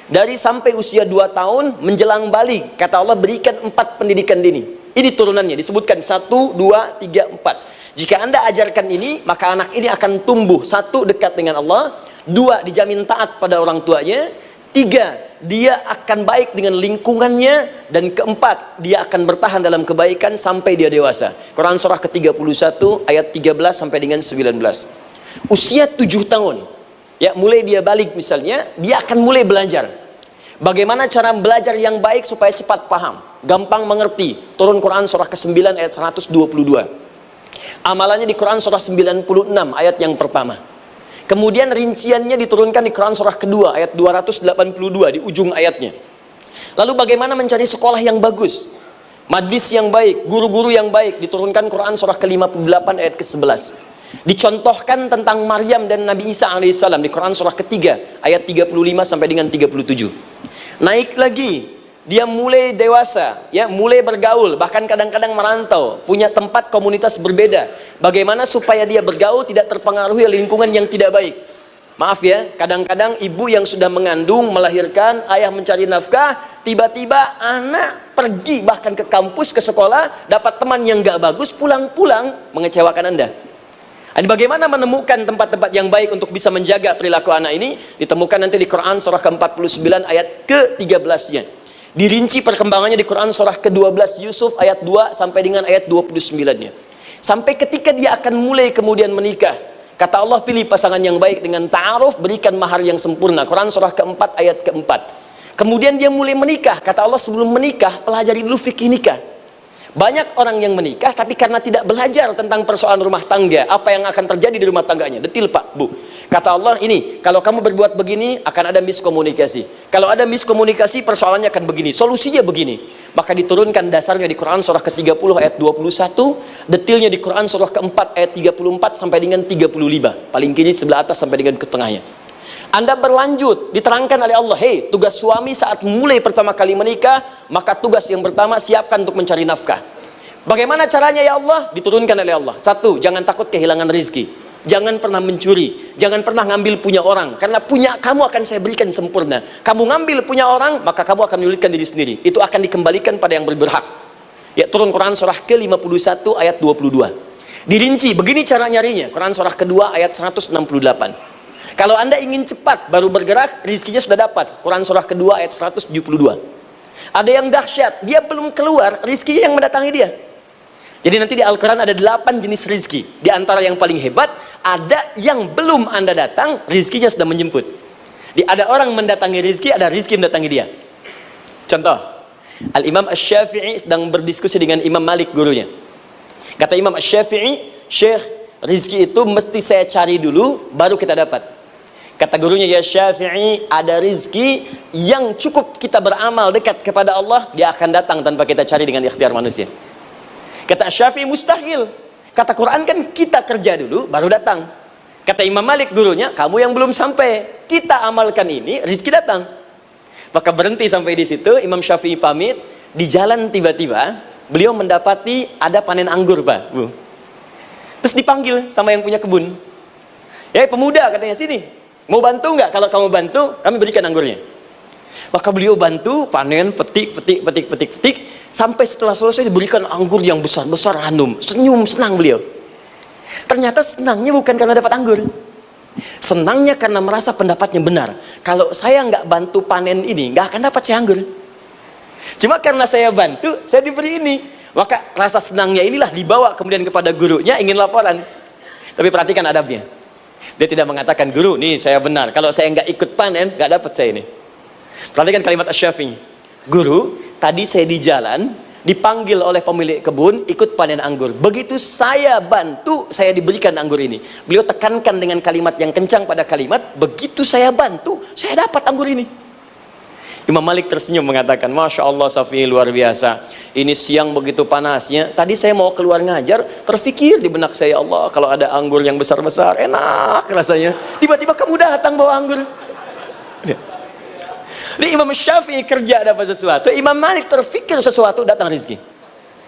Dari sampai usia 2 tahun menjelang balik, kata Allah berikan 4 pendidikan dini. Ini turunannya disebutkan 1, 2, 3, 4. Jika Anda ajarkan ini, maka anak ini akan tumbuh. 1, dekat dengan Allah. 2, dijamin taat pada orang tuanya. 3, dia akan baik dengan lingkungannya. Dan 4, dia akan bertahan dalam kebaikan sampai dia dewasa. Quran surah ke-31 ayat 13 sampai dengan 19. Usia 7 tahun, ya, mulai dia balik misalnya, dia akan mulai belajar bagaimana cara belajar yang baik supaya cepat paham, gampang mengerti. Turun Quran surah ke-9 ayat 122. Amalannya di Quran surah 96 ayat yang pertama. Kemudian rinciannya diturunkan di Quran surah kedua ayat 282 di ujung ayatnya. Lalu bagaimana mencari sekolah yang bagus, majlis yang baik, guru-guru yang baik, diturunkan Quran surah ke-58 ayat ke-11. Dicontohkan tentang Maryam dan Nabi Isa alaihissalam di Quran surah ketiga ayat 35 sampai dengan 37. Naik lagi, dia mulai dewasa, ya, mulai bergaul, bahkan kadang-kadang merantau, punya tempat komunitas berbeda. Bagaimana supaya dia bergaul tidak terpengaruhi lingkungan yang tidak baik. Maaf ya, kadang-kadang ibu yang sudah mengandung, melahirkan, ayah mencari nafkah, tiba-tiba anak pergi bahkan ke kampus, ke sekolah, dapat teman yang gak bagus, pulang-pulang mengecewakan Anda. Dan bagaimana menemukan tempat-tempat yang baik untuk bisa menjaga perilaku anak ini? Ditemukan nanti di Quran surah ke-49 ayat ke-13-nya. Dirinci perkembangannya di Quran surah ke-12 Yusuf ayat 2 sampai dengan ayat 29-nya. Sampai ketika dia akan mulai kemudian menikah, kata Allah pilih pasangan yang baik dengan ta'aruf, berikan mahar yang sempurna. Quran surah ke-4 ayat ke-4. Kemudian dia mulai menikah, kata Allah sebelum menikah pelajari dulu fikih nikah. Banyak orang yang menikah tapi karena tidak belajar tentang persoalan rumah tangga, apa yang akan terjadi di rumah tangganya. Detil Pak, Bu. Kata Allah ini, kalau kamu berbuat begini akan ada miskomunikasi. Kalau ada miskomunikasi persoalannya akan begini, solusinya begini. Maka diturunkan dasarnya di Quran surah ke-30 ayat 21, detilnya di Quran surah ke-4 ayat 34 sampai dengan 35. Paling kiri sebelah atas sampai dengan ke tengahnya. Anda berlanjut, diterangkan oleh Allah, hei, tugas suami saat mulai pertama kali menikah, maka tugas yang pertama siapkan untuk mencari nafkah. Bagaimana caranya ya Allah? Diturunkan oleh Allah. Satu, jangan takut kehilangan rizki. Jangan pernah mencuri. Jangan pernah ngambil punya orang. Karena punya kamu akan saya berikan sempurna. Kamu ngambil punya orang, maka kamu akan menyulitkan diri sendiri. Itu akan dikembalikan pada yang berhak. Ya, turun Quran surah ke-51 ayat 22. Dirinci, begini cara nyarinya. Quran surah kedua ayat 168. Kalau Anda ingin cepat baru bergerak, rizkinya sudah dapat. Quran surah kedua ayat 172. Ada yang dahsyat, dia belum keluar, rizkinya yang mendatangi dia. Jadi nanti di Al-Quran ada 8 jenis rizki. Di antara yang paling hebat, ada yang belum Anda datang, rizkinya sudah menjemput. Ada orang mendatangi rizki, ada rizki mendatangi dia. Contoh, Al-Imam Asy-Syafi'i sedang berdiskusi dengan Imam Malik, gurunya. Kata Imam Asy-Syafi'i, Syekh, rizki itu mesti saya cari dulu, baru kita dapat. Kata gurunya, ya Syafi'i, ada rizki yang cukup kita beramal dekat kepada Allah, dia akan datang tanpa kita cari dengan ikhtiar manusia. Kata Syafi'i, mustahil. Kata Quran kan kita kerja dulu baru datang. Kata Imam Malik, gurunya, kamu yang belum sampai, kita amalkan ini, rizki datang. Maka berhenti sampai di situ. Imam Syafi'i pamit. Di jalan tiba-tiba beliau mendapati ada panen anggur, Pak, Bu. Terus dipanggil sama yang punya kebun. Ya, pemuda, katanya, sini, mau bantu nggak? Kalau kamu bantu, kami berikan anggurnya. Maka beliau bantu panen, petik, sampai setelah selesai diberikan anggur yang besar-besar, hanum. Senyum, senang beliau. Ternyata senangnya bukan karena dapat anggur. Senangnya karena merasa pendapatnya benar. Kalau saya nggak bantu panen ini, nggak akan dapat saya anggur. Cuma karena saya bantu, saya diberi ini. Maka rasa senangnya inilah dibawa kemudian kepada gurunya, ingin laporan. Tapi perhatikan adabnya. Dia tidak mengatakan, guru, nih saya benar. Kalau saya nggak ikut panen, nggak dapat saya ini. Perhatikan kalimat Asy-Syafi'i. Guru, tadi saya di jalan, dipanggil oleh pemilik kebun, ikut panen anggur. Begitu saya bantu, saya diberikan anggur ini. Beliau tekankan dengan kalimat yang kencang pada kalimat, begitu saya bantu, saya dapat anggur ini. Imam Malik tersenyum mengatakan, Masya Allah Syafi'i, luar biasa. Ini siang begitu panasnya, tadi saya mau keluar ngajar, terfikir di benak saya, Allah, kalau ada anggur yang besar-besar, enak rasanya. Tiba-tiba kamu datang bawa anggur. Ini Imam Syafi'i kerja dapat sesuatu, Imam Malik terfikir sesuatu, datang rezeki.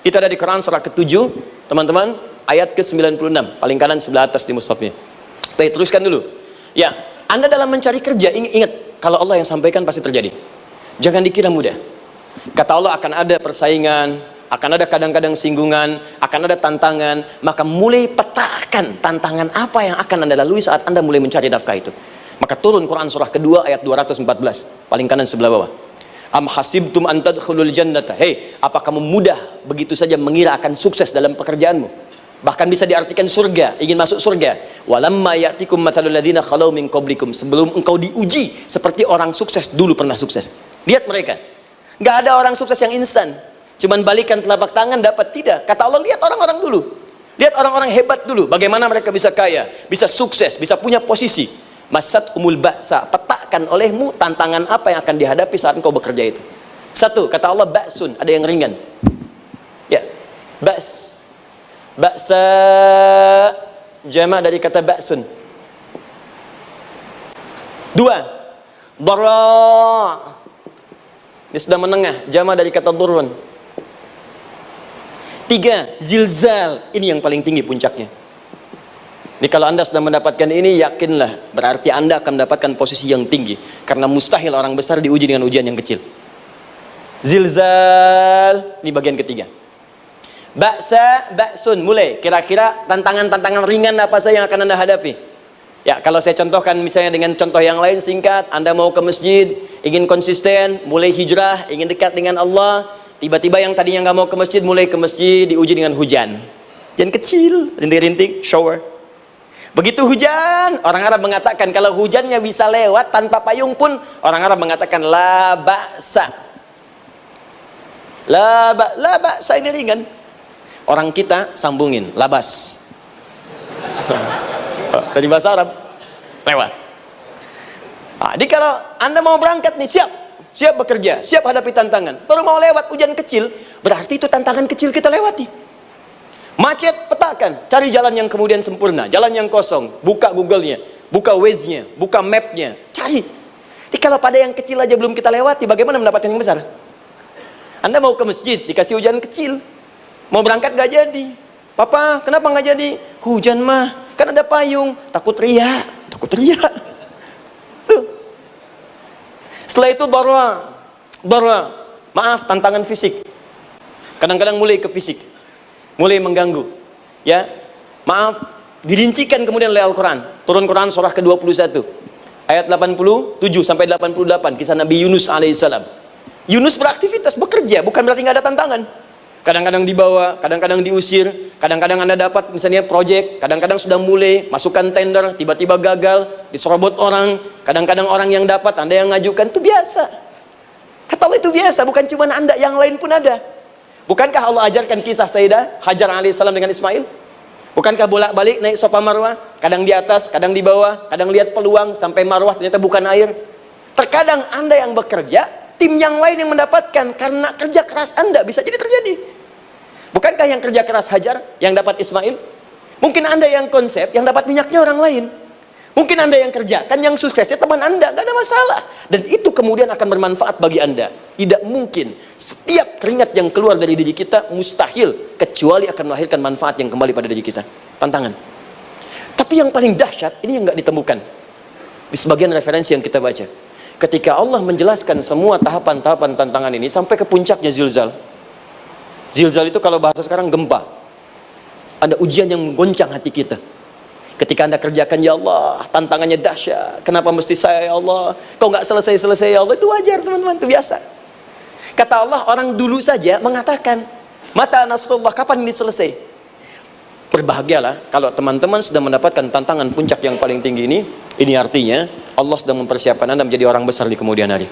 Itu ada di Quran surah ke-7, teman-teman, ayat ke-96, paling kanan sebelah atas di mushafnya. Baik, teruskan dulu. Ya, Anda dalam mencari kerja, ingat, kalau Allah yang sampaikan pasti terjadi. Jangan dikira mudah. Kata Allah akan ada persaingan, akan ada kadang-kadang singgungan, akan ada tantangan, maka mulai petakan tantangan apa yang akan Anda lalui saat Anda mulai mencari nafkah itu. Maka turun Quran surah kedua ayat 214, paling kanan sebelah bawah. Am hasibtum an tadkhulul jannata. Hei, apa kamu mudah begitu saja mengira akan sukses dalam pekerjaanmu? Bahkan bisa diartikan surga, ingin masuk surga. Walamma ya'tikum mathalul ladzina khalau min qablikum. Sebelum engkau diuji seperti orang sukses dulu pernah sukses. Lihat mereka. Enggak ada orang sukses yang instan. Cuman balikan telapak tangan dapat, tidak. Kata Allah, lihat orang-orang dulu. Lihat orang-orang hebat dulu, bagaimana mereka bisa kaya, bisa sukses, bisa punya posisi. Masat umul ba'sa, petakan olehmu tantangan apa yang akan dihadapi saat engkau bekerja itu. Satu, kata Allah, ba'sun, ada yang ringan. Ya, ba's. Ba'sa, jama' dari kata ba'sun. Dua, dara', ini sudah menengah, jama' dari kata durun. Tiga, zilzal, ini yang paling tinggi puncaknya. Jadi kalau Anda sudah mendapatkan ini, yakinlah, berarti Anda akan mendapatkan posisi yang tinggi. Karena mustahil orang besar diuji dengan ujian yang kecil. Zilzal, ini bagian ketiga. Ba'sa, ba'sun, mulai. Kira-kira tantangan-tantangan ringan apa saja yang akan Anda hadapi? Ya, kalau saya contohkan misalnya dengan contoh yang lain singkat, Anda mau ke masjid, ingin konsisten, mulai hijrah, ingin dekat dengan Allah, tiba-tiba yang tadinya nggak mau ke masjid, mulai ke masjid, diuji dengan hujan. Hujan kecil, rintik-rintik, shower. Begitu hujan, orang Arab mengatakan kalau hujannya bisa lewat tanpa payung pun, orang Arab mengatakan la ba'sa. La ba'sa ini ringan. Orang kita sambungin, labas. Dari bahasa Arab, lewat. Nah, jadi kalau Anda mau berangkat nih, siap bekerja, siap hadapi tantangan. Baru mau lewat hujan kecil, berarti itu tantangan kecil kita lewati. Macet, petakan, cari jalan yang kemudian sempurna, jalan yang kosong, buka Google-nya, buka Waze-nya, buka map-nya, cari. Jadi kalau pada yang kecil aja belum kita lewati, bagaimana mendapatkan yang besar? Anda mau ke masjid, dikasih hujan kecil, Mau berangkat gak jadi. Papa, kenapa gak jadi? Hujan mah, kan ada payung. Takut riak. Tuh. Setelah itu darwa. Maaf, tantangan fisik. Kadang-kadang mulai ke fisik, mulai mengganggu. Ya, maaf, dirincikan kemudian oleh Al-Quran. Turun Quran surah ke-21 ayat 87 sampai 88, kisah Nabi Yunus alaihissalam. Yunus beraktivitas, bekerja, bukan berarti nggak ada tantangan. Kadang-kadang dibawa, kadang-kadang diusir, kadang-kadang Anda dapat misalnya proyek, kadang-kadang sudah mulai masukkan tender, tiba-tiba gagal, diserobot orang, kadang-kadang orang yang dapat, Anda yang ngajukan, itu biasa. Kata Allah itu biasa, bukan cuma Anda, yang lain pun ada. Bukankah Allah ajarkan kisah Sayyidah Hajar alaihissalam dengan Ismail? Bukankah bolak-balik naik Safa Marwah, kadang di atas, kadang di bawah, kadang lihat peluang sampai Marwah ternyata bukan air. Terkadang Anda yang bekerja, tim yang lain yang mendapatkan karena kerja keras Anda, bisa jadi terjadi. Bukankah yang kerja keras Hajar yang dapat Ismail? Mungkin Anda yang konsep, yang dapat minyaknya orang lain. Mungkin Anda yang kerja, kan yang suksesnya teman Anda, gak ada masalah. Dan itu kemudian akan bermanfaat bagi Anda. Tidak mungkin setiap keringat yang keluar dari diri kita mustahil, kecuali akan melahirkan manfaat yang kembali pada diri kita. Tantangan. Tapi yang paling dahsyat, ini yang gak ditemukan di sebagian referensi yang kita baca. Ketika Allah menjelaskan semua tahapan-tahapan tantangan ini sampai ke puncaknya zilzal. Zilzal itu kalau bahasa sekarang gempa. Ada ujian yang menggoncang hati kita. Ketika Anda kerjakan, ya Allah, tantangannya dahsyat. Kenapa mesti saya, ya Allah? Kok nggak selesai-selesai, ya Allah? Itu wajar, teman-teman, itu biasa. Kata Allah, orang dulu saja mengatakan, mata nasrullah, kapan ini selesai? Berbahagialah kalau teman-teman sudah mendapatkan tantangan puncak yang paling tinggi ini. Ini artinya Allah sedang mempersiapkan Anda menjadi orang besar di kemudian hari.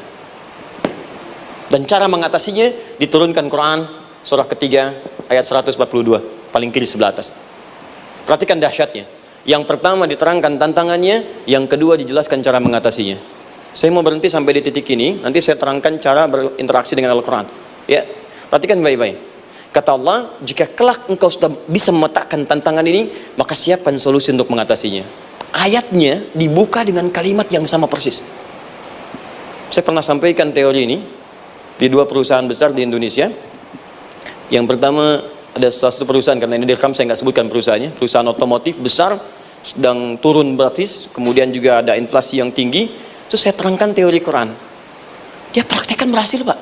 Dan cara mengatasinya diturunkan Quran surah ketiga ayat 142, paling kiri sebelah atas. Perhatikan dahsyatnya. Yang pertama diterangkan tantangannya, yang kedua dijelaskan cara mengatasinya. Saya mau berhenti sampai di titik ini, nanti saya terangkan cara berinteraksi dengan Al-Quran. Ya, perhatikan baik-baik. Kata Allah, jika kelak engkau sudah bisa memetakan tantangan ini, maka siapkan solusi untuk mengatasinya. Ayatnya dibuka dengan kalimat yang sama persis. Saya pernah sampaikan teori ini di dua perusahaan besar di Indonesia. Yang pertama, ada salah satu perusahaan, karena ini direkam saya nggak sebutkan perusahaannya, perusahaan otomotif besar, sedang turun gratis, kemudian juga ada inflasi yang tinggi. Terus saya terangkan teori Quran. Dia praktekkan berhasil, Pak.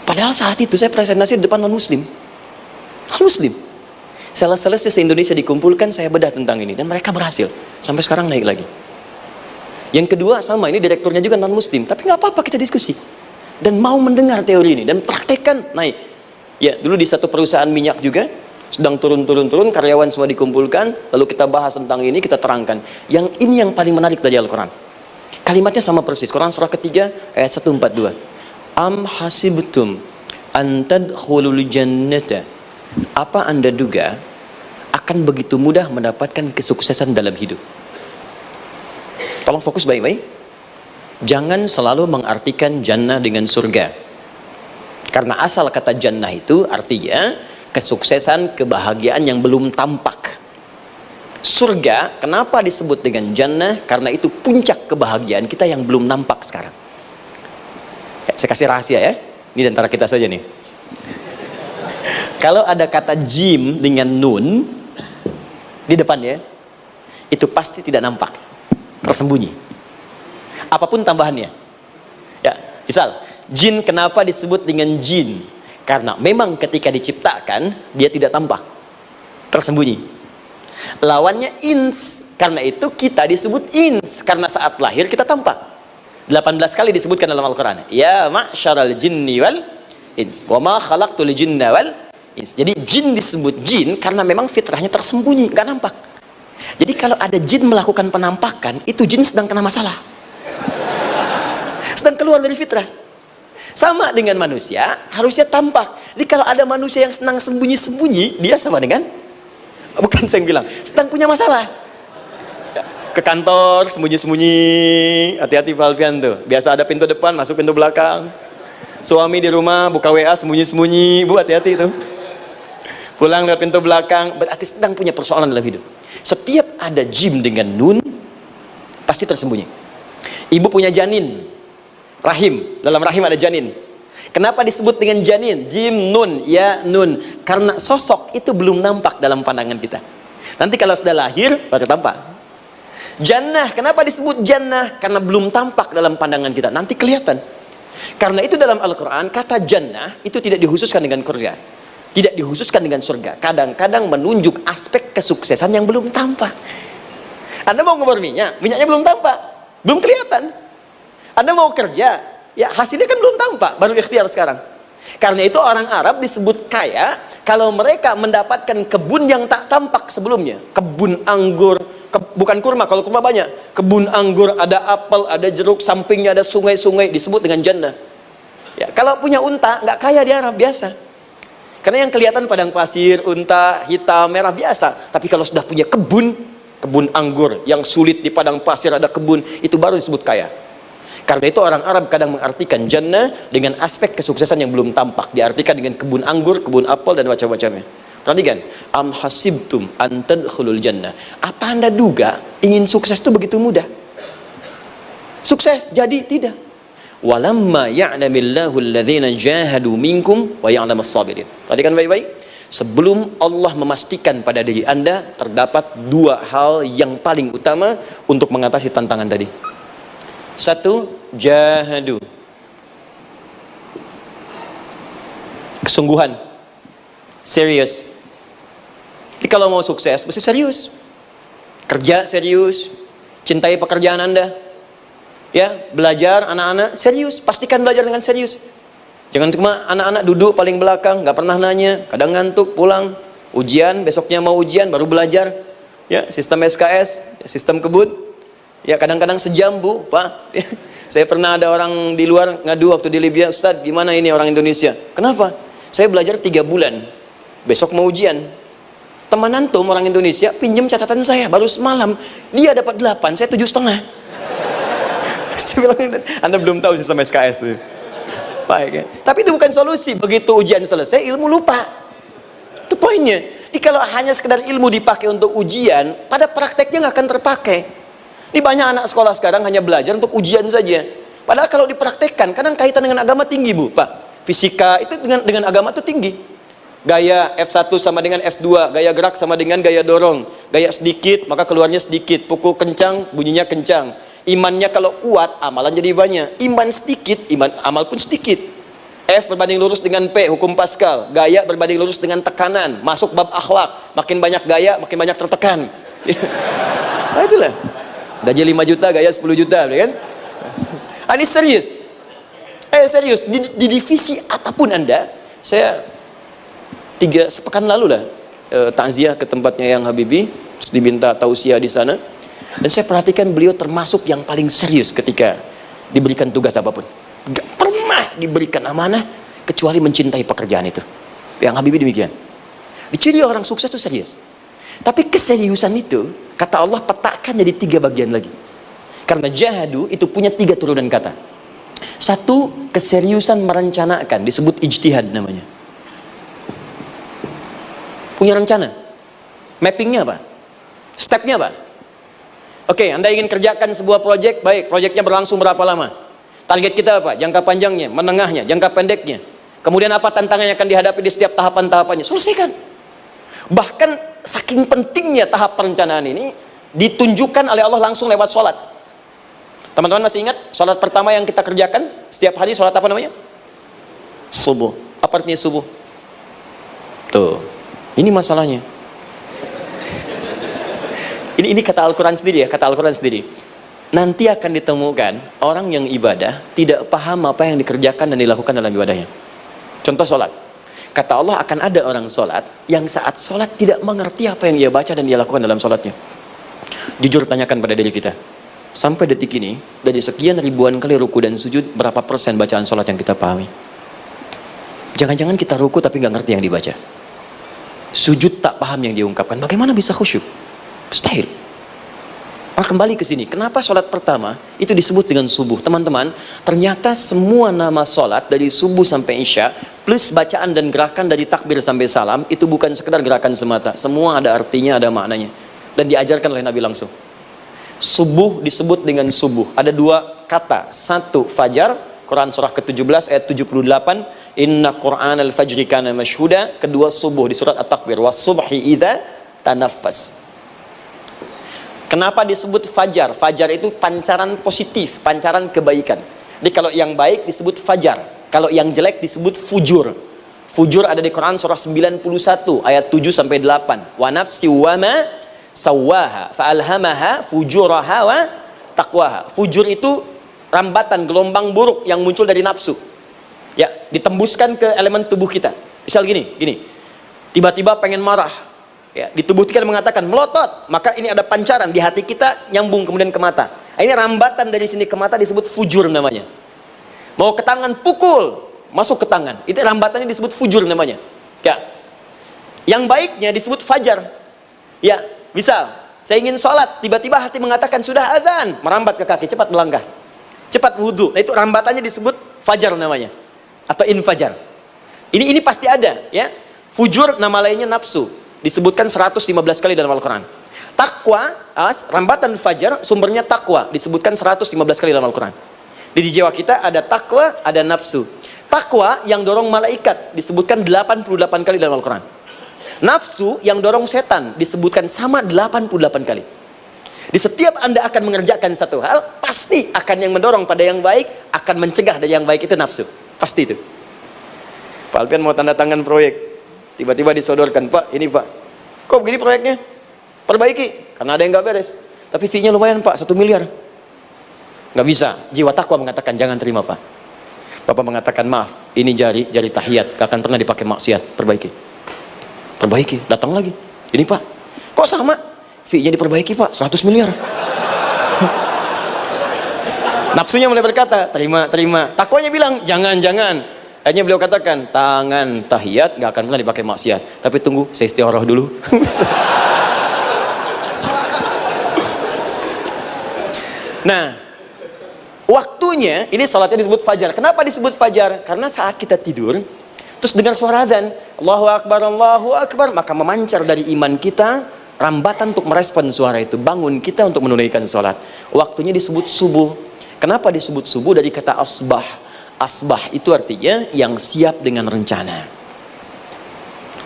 Padahal saat itu saya presentasi di depan non-muslim. Non-muslim. Sales-sales se-Indonesia dikumpulkan, saya bedah tentang ini, dan mereka berhasil. Sampai sekarang naik lagi. Yang kedua sama, ini direkturnya juga non-muslim, tapi nggak apa-apa, kita diskusi. Dan mau mendengar teori ini, dan praktekkan, naik. Ya, dulu di satu perusahaan minyak juga sedang turun, karyawan semua dikumpulkan, lalu kita bahas tentang ini, kita terangkan. Yang ini yang paling menarik dari Al-Quran. Kalimatnya sama persis, Quran surah ketiga ayat 142. Am hasibtum an tadkhulul jannata. Apa Anda duga akan begitu mudah mendapatkan kesuksesan dalam hidup? Tolong fokus baik-baik. Jangan selalu mengartikan jannah dengan surga. Karena asal kata jannah itu artinya kesuksesan, kebahagiaan yang belum tampak. Surga, kenapa disebut dengan jannah? Karena itu puncak kebahagiaan kita yang belum nampak sekarang. Ya, saya kasih rahasia ya. Ini antara kita saja nih. Kalau ada kata jim dengan nun di depannya, itu pasti tidak nampak, tersembunyi. Apapun tambahannya. Ya, misal jin, kenapa disebut dengan jin? Karena memang ketika diciptakan dia tidak tampak, tersembunyi. Lawannya ins, karena itu kita disebut ins, karena saat lahir kita tampak. 18 kali disebutkan dalam Al-Quran. Ya ma'syaral jinni wal ins, wa ma khalaqtul jinna wal ins. Jadi jin disebut jin karena memang fitrahnya tersembunyi, nggak nampak. Jadi kalau ada jin melakukan penampakan, itu jin sedang kena masalah, sedang keluar dari fitrah. Sama dengan manusia, harusnya tampak. Jadi kalau ada manusia yang senang sembunyi-sembunyi, dia sama dengan, bukan saya yang bilang, sedang punya masalah. Ke kantor, sembunyi-sembunyi, hati-hati Pak Alfian tuh. Biasa ada pintu depan, masuk pintu belakang. Suami di rumah, buka WA, sembunyi-sembunyi. Bu, hati-hati tuh. Pulang lewat pintu belakang, berarti sedang punya persoalan dalam hidup. Setiap ada jim dengan nun, pasti tersembunyi. Ibu punya janin. Rahim, dalam rahim ada janin. Kenapa disebut dengan janin? Jim, nun, ya, nun. Karena sosok itu belum nampak dalam pandangan kita. Nanti kalau sudah lahir, baru tampak. Jannah, kenapa disebut jannah? Karena belum tampak dalam pandangan kita. Nanti kelihatan. Karena itu dalam Al-Quran, kata jannah itu tidak dikhususkan dengan surga. Tidak dikhususkan dengan surga. Kadang-kadang menunjuk aspek kesuksesan yang belum tampak. Anda mau ngebor minyak, minyaknya belum tampak. Belum kelihatan. Anda mau kerja, ya hasilnya kan belum tampak, baru ikhtiar sekarang. Karena itu orang Arab disebut kaya kalau mereka mendapatkan kebun yang tak tampak sebelumnya. Kebun anggur, bukan kurma, kalau kurma banyak. Kebun anggur, ada apel, ada jeruk, sampingnya ada sungai-sungai, disebut dengan jannah. Ya, kalau punya unta, nggak kaya di Arab, biasa. Karena yang kelihatan padang pasir, unta, hitam, merah, biasa. Tapi kalau sudah punya kebun anggur, yang sulit di padang pasir ada kebun, itu baru disebut kaya. Karena itu orang Arab kadang mengartikan jannah dengan aspek kesuksesan yang belum tampak. Diartikan dengan kebun anggur, kebun apel, dan macam-macamnya. Perhatikan, am hasibtum an tadkhulul jannah. Apa Anda duga ingin sukses itu begitu mudah? Sukses jadi tidak. Walamma ya'lamillahu alladhina jahadu minkum wa ya'lamas sabirin. Perhatikan baik-baik. Sebelum Allah memastikan pada diri Anda terdapat dua hal yang paling utama untuk mengatasi tantangan tadi. Satu, jahadu, kesungguhan, serius. Jadi kalau mau sukses mesti serius, kerja serius, cintai pekerjaan Anda, ya, belajar anak-anak serius, pastikan belajar dengan serius. Jangan cuma anak-anak duduk paling belakang, nggak pernah nanya, kadang ngantuk pulang, ujian, besoknya mau ujian baru belajar, ya, sistem SKS, sistem kebut. Ya, kadang-kadang sejam, Bu, Pak. Saya pernah ada orang di luar ngadu waktu di Libya, Ustadz, gimana ini orang Indonesia? Kenapa? Saya belajar 3 bulan, besok mau ujian. Teman antum orang Indonesia pinjam catatan saya, baru semalam dia dapat 8, saya 7,5. Saya bilang, Anda belum tahu sistem SKS itu. Baik, ya? Tapi itu bukan solusi. Begitu ujian selesai, ilmu lupa. Itu poinnya. Jadi kalau hanya sekedar ilmu dipakai untuk ujian, pada prakteknya nggak akan terpakai. Ini banyak anak sekolah sekarang hanya belajar untuk ujian saja. Padahal kalau dipraktekkan, kadang kaitan dengan agama tinggi, Bu, Pak. Fisika itu dengan agama itu tinggi. Gaya F1 sama dengan F2, gaya gerak sama dengan gaya dorong. Gaya sedikit, maka keluarnya sedikit. Pukul kencang, bunyinya kencang. Imannya kalau kuat, amalan jadi banyak. Iman sedikit, amal pun sedikit. F berbanding lurus dengan P, hukum Pascal. Gaya berbanding lurus dengan tekanan. Masuk bab akhlak. Makin banyak gaya, makin banyak tertekan. Nah, itulah. Gaji 5 juta, gaya 10 juta, kan? Ini serius. Serius. Di divisi apapun Anda, saya sepekan lalu lah takziah ke tempatnya yang Habibie, terus diminta tausiah di sana, dan saya perhatikan beliau termasuk yang paling serius ketika diberikan tugas apapun. Gak pernah diberikan amanah kecuali mencintai pekerjaan itu. Yang Habibie demikian. Ciri orang sukses itu serius. Tapi keseriusan itu, kata Allah, petakan jadi 3 bagian lagi. Karena jahadu itu punya 3 turunan kata. Satu, keseriusan merencanakan, disebut ijtihad namanya. Punya rencana. Mappingnya apa? Stepnya apa? Oke, Anda ingin kerjakan sebuah proyek, baik, proyeknya berlangsung berapa lama? Target kita apa? Jangka panjangnya, menengahnya, jangka pendeknya. Kemudian apa tantangan yang akan dihadapi di setiap tahapan-tahapannya? Selesaikan. Bahkan saking pentingnya tahap perencanaan ini ditunjukkan oleh Allah langsung lewat sholat. Teman-teman masih ingat sholat pertama yang kita kerjakan setiap hari, sholat apa namanya? Subuh. Apa artinya subuh? Tuh, ini masalahnya. Ini kata Al-Quran sendiri, ya, kata Al-Quran sendiri. Nanti akan ditemukan orang yang ibadah tidak paham apa yang dikerjakan dan dilakukan dalam ibadahnya. Contoh sholat. Kata Allah, akan ada orang sholat yang saat sholat tidak mengerti apa yang ia baca dan dia lakukan dalam sholatnya. Jujur tanyakan pada diri kita, sampai detik ini, dari sekian ribuan kali ruku dan sujud, berapa persen bacaan sholat yang kita pahami? Jangan-jangan kita ruku tapi nggak ngerti yang dibaca. Sujud tak paham yang diungkapkan, bagaimana bisa khusyuk? Mustahil. Kembali ke sini, kenapa sholat pertama itu disebut dengan subuh? Teman-teman, ternyata semua nama sholat dari subuh sampai isya plus bacaan dan gerakan dari takbir sampai salam itu bukan sekedar gerakan semata, semua ada artinya, ada maknanya, dan diajarkan oleh Nabi langsung. Subuh disebut dengan subuh, ada 2 kata, satu fajar, Quran surah ke-17 ayat 78, inna Qur'anal fajri kana mashhuda. Kedua subuh di surat At-Takwir, was-subhi idza tanaffas. Kenapa disebut fajar? Fajar itu pancaran positif, pancaran kebaikan. Jadi kalau yang baik disebut fajar, kalau yang jelek disebut fujur. Fujur ada di Quran surah 91 ayat 7 sampai 8. Wa nafsi wa ma sawwaha fa alhamaha fujuraha wa taqwaha. Fujur itu rambatan, gelombang buruk yang muncul dari nafsu. Ya, ditembuskan ke elemen tubuh kita. Misal gini. Tiba-tiba pengen marah. Ya, di tubuh kita mengatakan melotot, maka ini ada pancaran di hati kita nyambung kemudian ke mata. Ini rambatan dari sini ke mata disebut fujur namanya. Mau ke tangan pukul, masuk ke tangan. Itu rambatannya disebut fujur namanya. Ya. Yang baiknya disebut fajar. Ya, misal saya ingin sholat, tiba-tiba hati mengatakan sudah azan, merambat ke kaki, cepat melangkah, cepat wudhu. Nah, itu rambatannya disebut fajar namanya, atau infajar. Ini pasti ada, ya. Fujur nama lainnya nafsu, disebutkan 115 kali dalam Al-Quran. Takwa, rambatan fajar, sumbernya takwa, disebutkan 115 kali dalam Al-Quran. Di jiwa kita ada takwa, ada nafsu. Takwa yang dorong malaikat disebutkan 88 kali dalam Al-Quran. Nafsu yang dorong setan disebutkan sama 88 kali. Di setiap Anda akan mengerjakan satu hal, pasti akan yang mendorong pada yang baik, akan mencegah dari yang baik itu nafsu. Pasti itu. Pak Alfian mau tanda tangan proyek, tiba-tiba disodorkan, Pak, ini Pak, kok begini proyeknya? Perbaiki, karena ada yang nggak beres. Tapi fee-nya lumayan Pak, 1 miliar. Nggak bisa, jiwa takwa mengatakan jangan terima Pak. Bapak mengatakan maaf, ini jari tahiyat, gak akan pernah dipakai maksiat, perbaiki, datang lagi. Ini Pak, kok sama? Fee-nya diperbaiki Pak, 100 miliar. Nafsunya mulai berkata, terima. Takwanya bilang, jangan. Akhirnya beliau katakan, tangan tahiyat gak akan pernah dipakai maksiat. Tapi tunggu, saya istiqoroh dulu. Nah, waktunya, ini salatnya disebut fajar. Kenapa disebut fajar? Karena saat kita tidur, terus dengar suara azan, Allahu Akbar, maka memancar dari iman kita rambatan untuk merespon suara itu, bangun kita untuk menunaikan sholat. Waktunya disebut subuh. Kenapa disebut subuh? Dari kata asbah. Asbah itu artinya yang siap dengan rencana.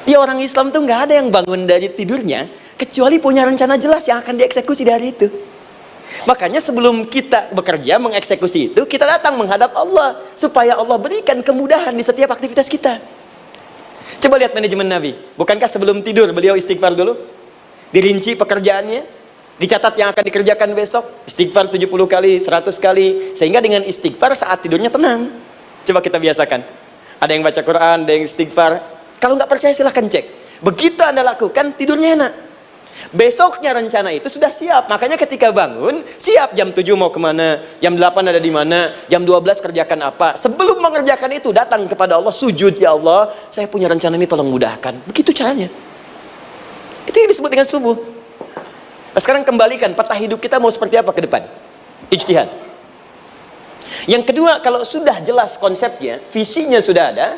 Ya, orang Islam tuh nggak ada yang bangun dari tidurnya kecuali punya rencana jelas yang akan dieksekusi dari itu. Makanya sebelum kita bekerja mengeksekusi itu, kita datang menghadap Allah supaya Allah berikan kemudahan di setiap aktivitas kita. Coba lihat manajemen Nabi. Bukankah sebelum tidur beliau istighfar dulu? Dirinci pekerjaannya, dicatat yang akan dikerjakan besok, istighfar 70 kali, 100 kali, sehingga dengan istighfar saat tidurnya tenang. Coba kita biasakan. Ada yang baca Quran, ada yang istighfar. Kalau nggak percaya silahkan cek. Begitu Anda lakukan, tidurnya enak. Besoknya rencana itu sudah siap. Makanya ketika bangun, siap jam 7 mau kemana, jam 8 ada di mana, jam 12 kerjakan apa. Sebelum mengerjakan itu, datang kepada Allah, sujud, ya Allah, saya punya rencana ini, tolong mudahkan. Begitu caranya. Itu yang disebut dengan subuh. Nah, sekarang kembalikan, peta hidup kita mau seperti apa ke depan? Ijtihad. Yang kedua, kalau sudah jelas konsepnya, visinya sudah ada,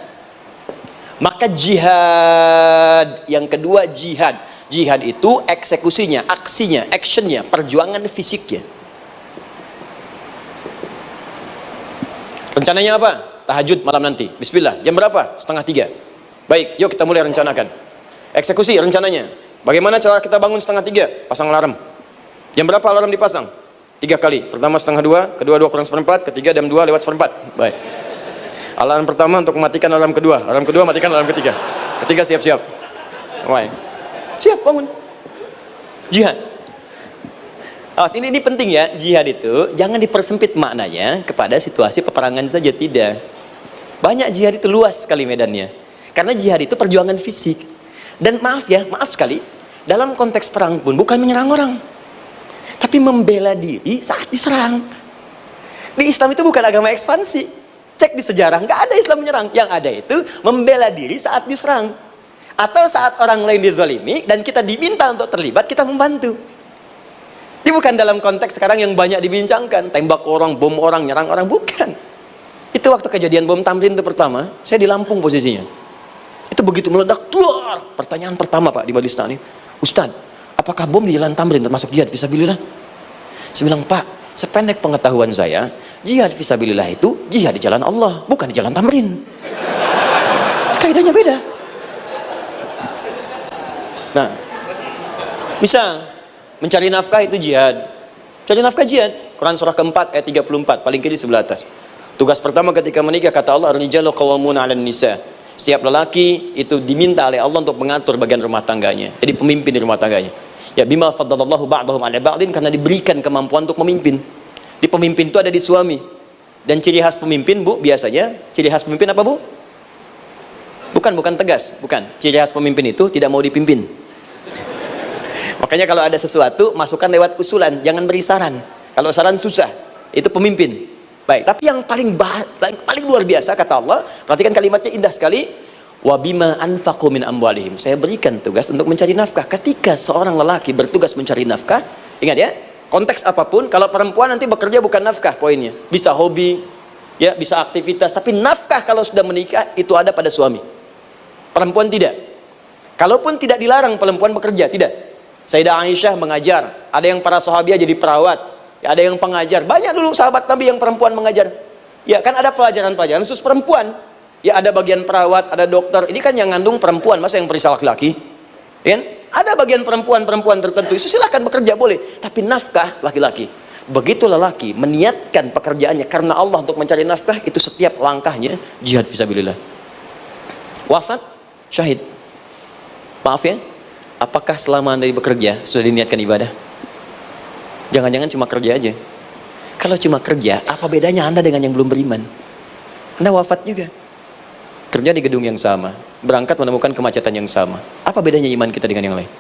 maka jihad. Yang kedua, jihad. Jihad itu eksekusinya, aksinya, actionnya, perjuangan fisiknya. Rencananya apa? Tahajud malam nanti. Bismillah. Jam berapa? 2:30. Baik, yuk kita mulai rencanakan. Eksekusi rencananya. Bagaimana cara kita bangun 2:30? Pasang alarm. Jam berapa alarm dipasang? 3 kali. Pertama 1:30, kedua 2 kurang 1/4, ketiga jam 2 lewat 1/4. Baik. Alarm pertama untuk mematikan alarm kedua. Alarm kedua matikan alarm ketiga. Ketiga siap-siap. Baik. Siap bangun. Jihad. Awas, ini penting ya. Jihad itu jangan dipersempit maknanya kepada situasi peperangan saja, tidak. Banyak jihad itu luas sekali medannya. Karena jihad itu perjuangan fisik. Dan maaf sekali, dalam konteks perang pun bukan menyerang orang, tapi membela diri saat diserang. Di Islam itu bukan agama ekspansi. Cek di sejarah, nggak ada Islam menyerang. Yang ada itu membela diri saat diserang. Atau saat orang lain dizalimi dan kita diminta untuk terlibat, kita membantu. Ini bukan dalam konteks sekarang yang banyak dibincangkan, tembak orang, bom orang, nyerang orang, bukan. Itu waktu kejadian bom Tamrin itu pertama, saya di Lampung posisinya. Itu begitu meledak, tuar. Pertanyaan pertama Pak di Balistani, Ustadz, apakah bom di Jalan Tamrin termasuk jihad? Fisabilillah. Saya bilang, Pak, Sependek pengetahuan saya, jihad fisabilillah itu jihad di jalan Allah, bukan di jalan tamrin. Kaidahnya beda. Nah, misal mencari nafkah itu jihad. Cari nafkah jihad. Quran surah keempat ayat 34, paling kiri sebelah atas. Tugas pertama ketika menikah, kata Allah, ar-rijalu qawwamuna 'alan nisa. Setiap lelaki itu diminta oleh Allah untuk mengatur bagian rumah tangganya. Jadi pemimpin di rumah tangganya. Ya bima faddalallahu ba'dahum 'ala ba'din, karena diberikan kemampuan untuk memimpin. Di pemimpin itu ada di suami. Dan ciri khas pemimpin, Bu, biasanya ciri khas pemimpin apa, Bu? Bukan tegas, bukan. Ciri khas pemimpin itu tidak mau dipimpin. Makanya kalau ada sesuatu, masukkan lewat usulan, jangan beri saran. Kalau saran susah, itu pemimpin. Baik, tapi yang paling luar biasa kata Allah, perhatikan kalimatnya indah sekali. Wa bima anfaqu min amwalihim. Saya berikan tugas untuk mencari nafkah. Ketika seorang lelaki bertugas mencari nafkah, ingat ya, konteks apapun, kalau perempuan nanti bekerja bukan nafkah poinnya. Bisa hobi, ya, bisa aktivitas, tapi nafkah kalau sudah menikah itu ada pada suami. Perempuan tidak. Kalaupun tidak dilarang perempuan bekerja, tidak. Sayyidah Aisyah mengajar, ada yang para sahabiah jadi perawat, ya, ada yang pengajar. Banyak dulu sahabat Nabi yang perempuan mengajar. Ya, kan ada pelajaran-pelajaran khusus perempuan. Ya, ada bagian perawat, ada dokter. Ini kan yang ngandung perempuan, masa yang periksa laki-laki? Ya, ada bagian perempuan tertentu. Itu silahkan bekerja boleh, tapi nafkah laki-laki. Begitu lelaki meniatkan pekerjaannya karena Allah untuk mencari nafkah, itu setiap langkahnya jihad fisabilillah. Wafat, syahid. Maaf ya, apakah selama Anda bekerja sudah diniatkan ibadah? Jangan-jangan cuma kerja aja. Kalau cuma kerja, apa bedanya Anda dengan yang belum beriman? Anda wafat juga. Kerja di gedung yang sama, berangkat menemukan kemacetan yang sama. Apa bedanya iman kita dengan yang lain?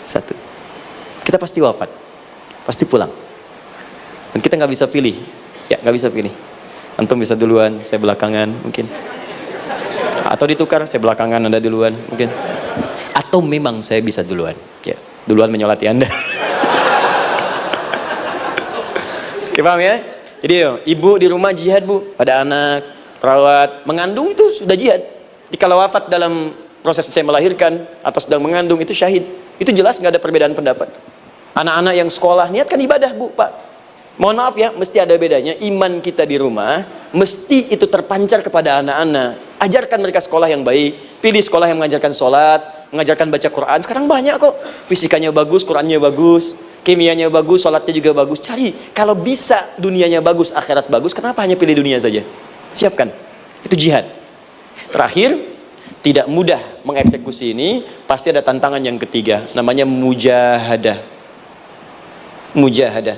Satu, kita pasti wafat, pasti pulang. Dan kita nggak bisa pilih. Ya, nggak bisa pilih. Antum bisa duluan, saya belakangan mungkin. Atau ditukar, saya belakangan, Anda duluan mungkin. Atau memang saya bisa duluan, ya, duluan menyolati Anda. Oke, paham ya? Jadi ibu di rumah jihad, Bu, pada anak, perawat, mengandung itu sudah jihad. Jika wafat dalam proses saya melahirkan atau sedang mengandung itu syahid. Itu jelas nggak ada perbedaan pendapat. Anak-anak yang sekolah niatkan ibadah, Bu, Pak. Mohon maaf ya, mesti ada bedanya. Iman kita di rumah mesti itu terpancar kepada anak-anak. Ajarkan mereka sekolah yang baik. Pilih sekolah yang mengajarkan sholat, mengajarkan baca Quran. Sekarang banyak kok. Fisikanya bagus, Qurannya bagus, kimianya bagus, sholatnya juga bagus. Cari. Kalau bisa dunianya bagus, akhirat bagus, kenapa hanya pilih dunia saja? Siapkan. Itu jihad. Terakhir, tidak mudah mengeksekusi ini. Pasti ada tantangan yang ketiga. Namanya mujahadah. Mujahadah.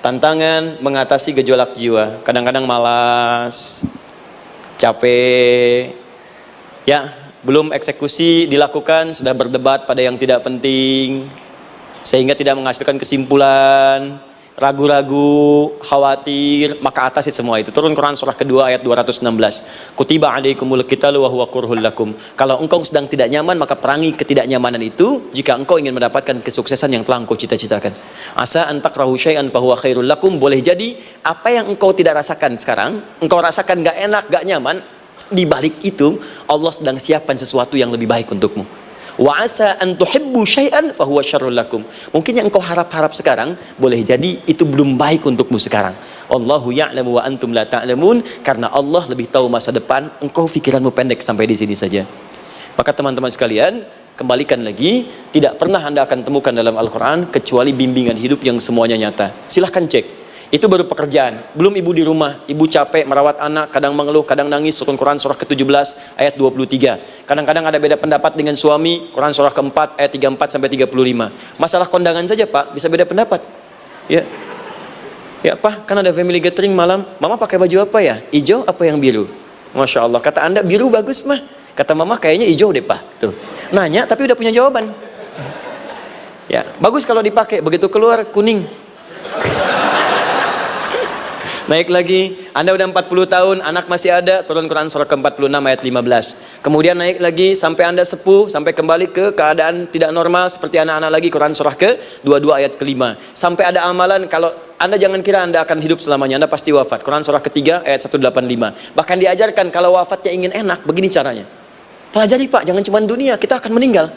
Tantangan mengatasi gejolak jiwa. Kadang-kadang malas, capek, ya, belum eksekusi dilakukan, sudah berdebat pada yang tidak penting, sehingga tidak menghasilkan kesimpulan, ragu-ragu, khawatir, maka atasi semua itu. Turun Quran surah kedua ayat 216. Kutiba alaikumul qitalu wa huwa kurhul lakum. Kalau engkau sedang tidak nyaman, maka perangi ketidaknyamanan itu jika engkau ingin mendapatkan kesuksesan yang telah engkau cita-citakan. Asa an takrahu syai'an fa huwa khairul lakum. Boleh jadi apa yang engkau tidak rasakan sekarang, engkau rasakan gak enak, gak nyaman, di balik itu Allah sedang siapkan sesuatu yang lebih baik untukmu. Wa asa an tuhibbu syai'an fa huwa syarrul lakum. Mungkin yang engkau harap-harap sekarang boleh jadi itu belum baik untukmu sekarang. Allahu ya'lamu wa antum la ta'lamun. Karena Allah lebih tahu masa depan, engkau pikiranmu pendek sampai di sini saja. Maka teman-teman sekalian, kembalikan lagi, tidak pernah Anda akan temukan dalam Al-Qur'an kecuali bimbingan hidup yang semuanya nyata. Silahkan cek. Itu baru pekerjaan, belum ibu di rumah, ibu capek merawat anak, kadang mengeluh, kadang nangis. Turun Quran surah ke-17 ayat 23. Kadang-kadang ada beda pendapat dengan suami, Quran surah ke-4 ayat 34 sampai 35. Masalah kondangan saja, Pak, bisa beda pendapat. Ya. Ya, Pak, kan ada family gathering malam, Mama pakai baju apa ya? Hijau apa yang biru? Masya Allah, kata Anda biru bagus, Mah. Kata Mama kayaknya hijau deh, Pak. Tuh. Nanya tapi udah punya jawaban. Ya, bagus kalau dipakai, begitu keluar kuning. Naik lagi, Anda udah 40 tahun, anak masih ada, turun Quran surah ke-46 ayat 15. Kemudian naik lagi sampai Anda sepuh, sampai kembali ke keadaan tidak normal seperti anak-anak lagi, Quran surah ke-22 ayat ke-5. Sampai ada amalan, kalau Anda jangan kira Anda akan hidup selamanya, Anda pasti wafat. Quran surah ke-3 ayat 185. Bahkan diajarkan kalau wafatnya ingin enak, begini caranya. Pelajari, Pak, jangan cuma dunia, kita akan meninggal.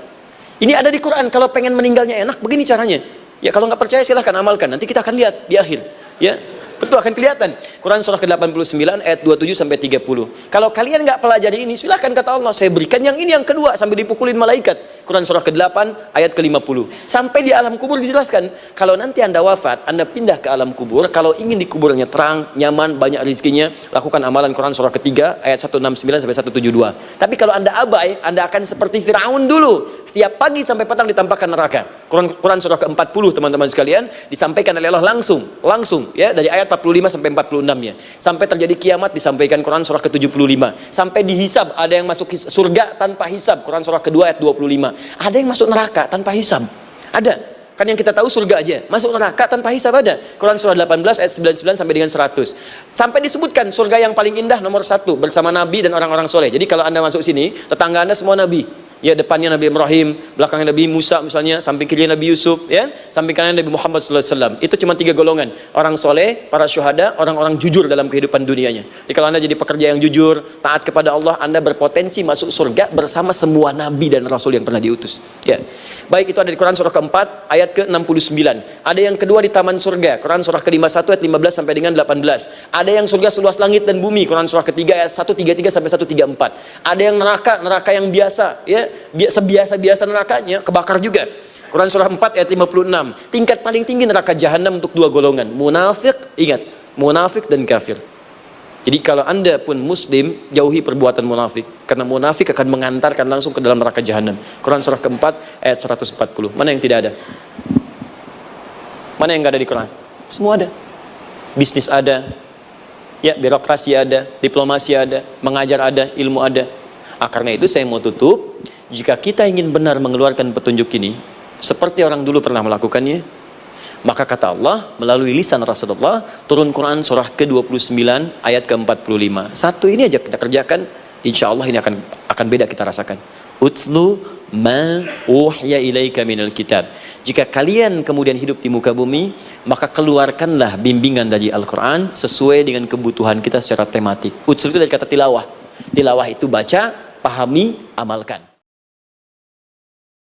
Ini ada di Quran, kalau pengen meninggalnya enak, begini caranya. Ya kalau nggak percaya silahkan amalkan. Nanti kita akan lihat di akhir. Ya, betul akan kelihatan. Quran surah ke-89 ayat 27 sampai 30. Kalau kalian nggak pelajari ini, silahkan kata Allah, saya berikan yang ini yang kedua sambil dipukulin malaikat. Quran surah ke-8 ayat ke-50. Sampai di alam kubur dijelaskan, kalau nanti Anda wafat, Anda pindah ke alam kubur, kalau ingin di kuburnya terang, nyaman, banyak rezekinya, lakukan amalan Quran surah ketiga ayat 169 sampai 172. Tapi kalau Anda abai, Anda akan seperti Firaun dulu. Setiap pagi sampai petang ditampakkan neraka. Quran surah ke-40 teman-teman sekalian disampaikan oleh Allah langsung ya, dari ayat 45 sampai 46 ya. Sampai terjadi kiamat disampaikan Quran surah ke-75. Sampai dihisab, ada yang masuk surga tanpa hisab. Quran surah kedua ayat 25. Ada yang masuk neraka tanpa hisab. Ada. Kan yang kita tahu surga aja, masuk neraka tanpa hisab ada. Quran surah 18 ayat 99 sampai dengan 100. Sampai disebutkan surga yang paling indah nomor 1 bersama Nabi dan orang-orang soleh. Jadi kalau Anda masuk sini, tetangga Anda semua Nabi. Ya, depannya Nabi Ibrahim, belakangnya Nabi Musa misalnya, samping kirinya Nabi Yusuf, ya, samping kanannya Nabi Muhammad SAW. Itu cuma 3 golongan: orang soleh, para syuhada, orang-orang jujur dalam kehidupan dunianya. Jadi kalau Anda jadi pekerja yang jujur, taat kepada Allah, Anda berpotensi masuk surga bersama semua Nabi dan Rasul yang pernah diutus. Ya, baik, itu ada di Quran surah keempat ayat ke-69. Ada yang kedua di taman surga, Quran surah ke-51 ayat 15 sampai dengan 18. Ada yang surga seluas langit dan bumi, Quran surah ketiga ayat 133 sampai 134. Ada yang neraka yang biasa, ya, sebiasa-biasa nerakanya kebakar juga. Quran surah 4 ayat 56. Tingkat paling tinggi neraka jahanam untuk 2 golongan, munafik, ingat, munafik dan kafir. Jadi kalau Anda pun muslim, jauhi perbuatan munafik, karena munafik akan mengantarkan langsung ke dalam neraka jahanam. Quran surah keempat ayat 140. Mana yang tidak ada? Mana yang nggak ada di Quran? Semua ada. Bisnis ada, ya, birokrasi ada, diplomasi ada, mengajar ada, ilmu ada. Karena itu saya mau tutup, jika kita ingin benar mengeluarkan petunjuk ini seperti orang dulu pernah melakukannya, maka kata Allah melalui lisan Rasulullah, turun Quran surah ke-29 ayat ke-45. Satu ini aja kita kerjakan, insya Allah ini akan beda kita rasakan. Utslu ma uhya ilaika minal kitab. Jika kalian kemudian hidup di muka bumi, maka keluarkanlah bimbingan dari Al-Quran sesuai dengan kebutuhan kita secara tematik. Utslu itu dari kata tilawah. Tilawah itu baca, pahami, amalkan.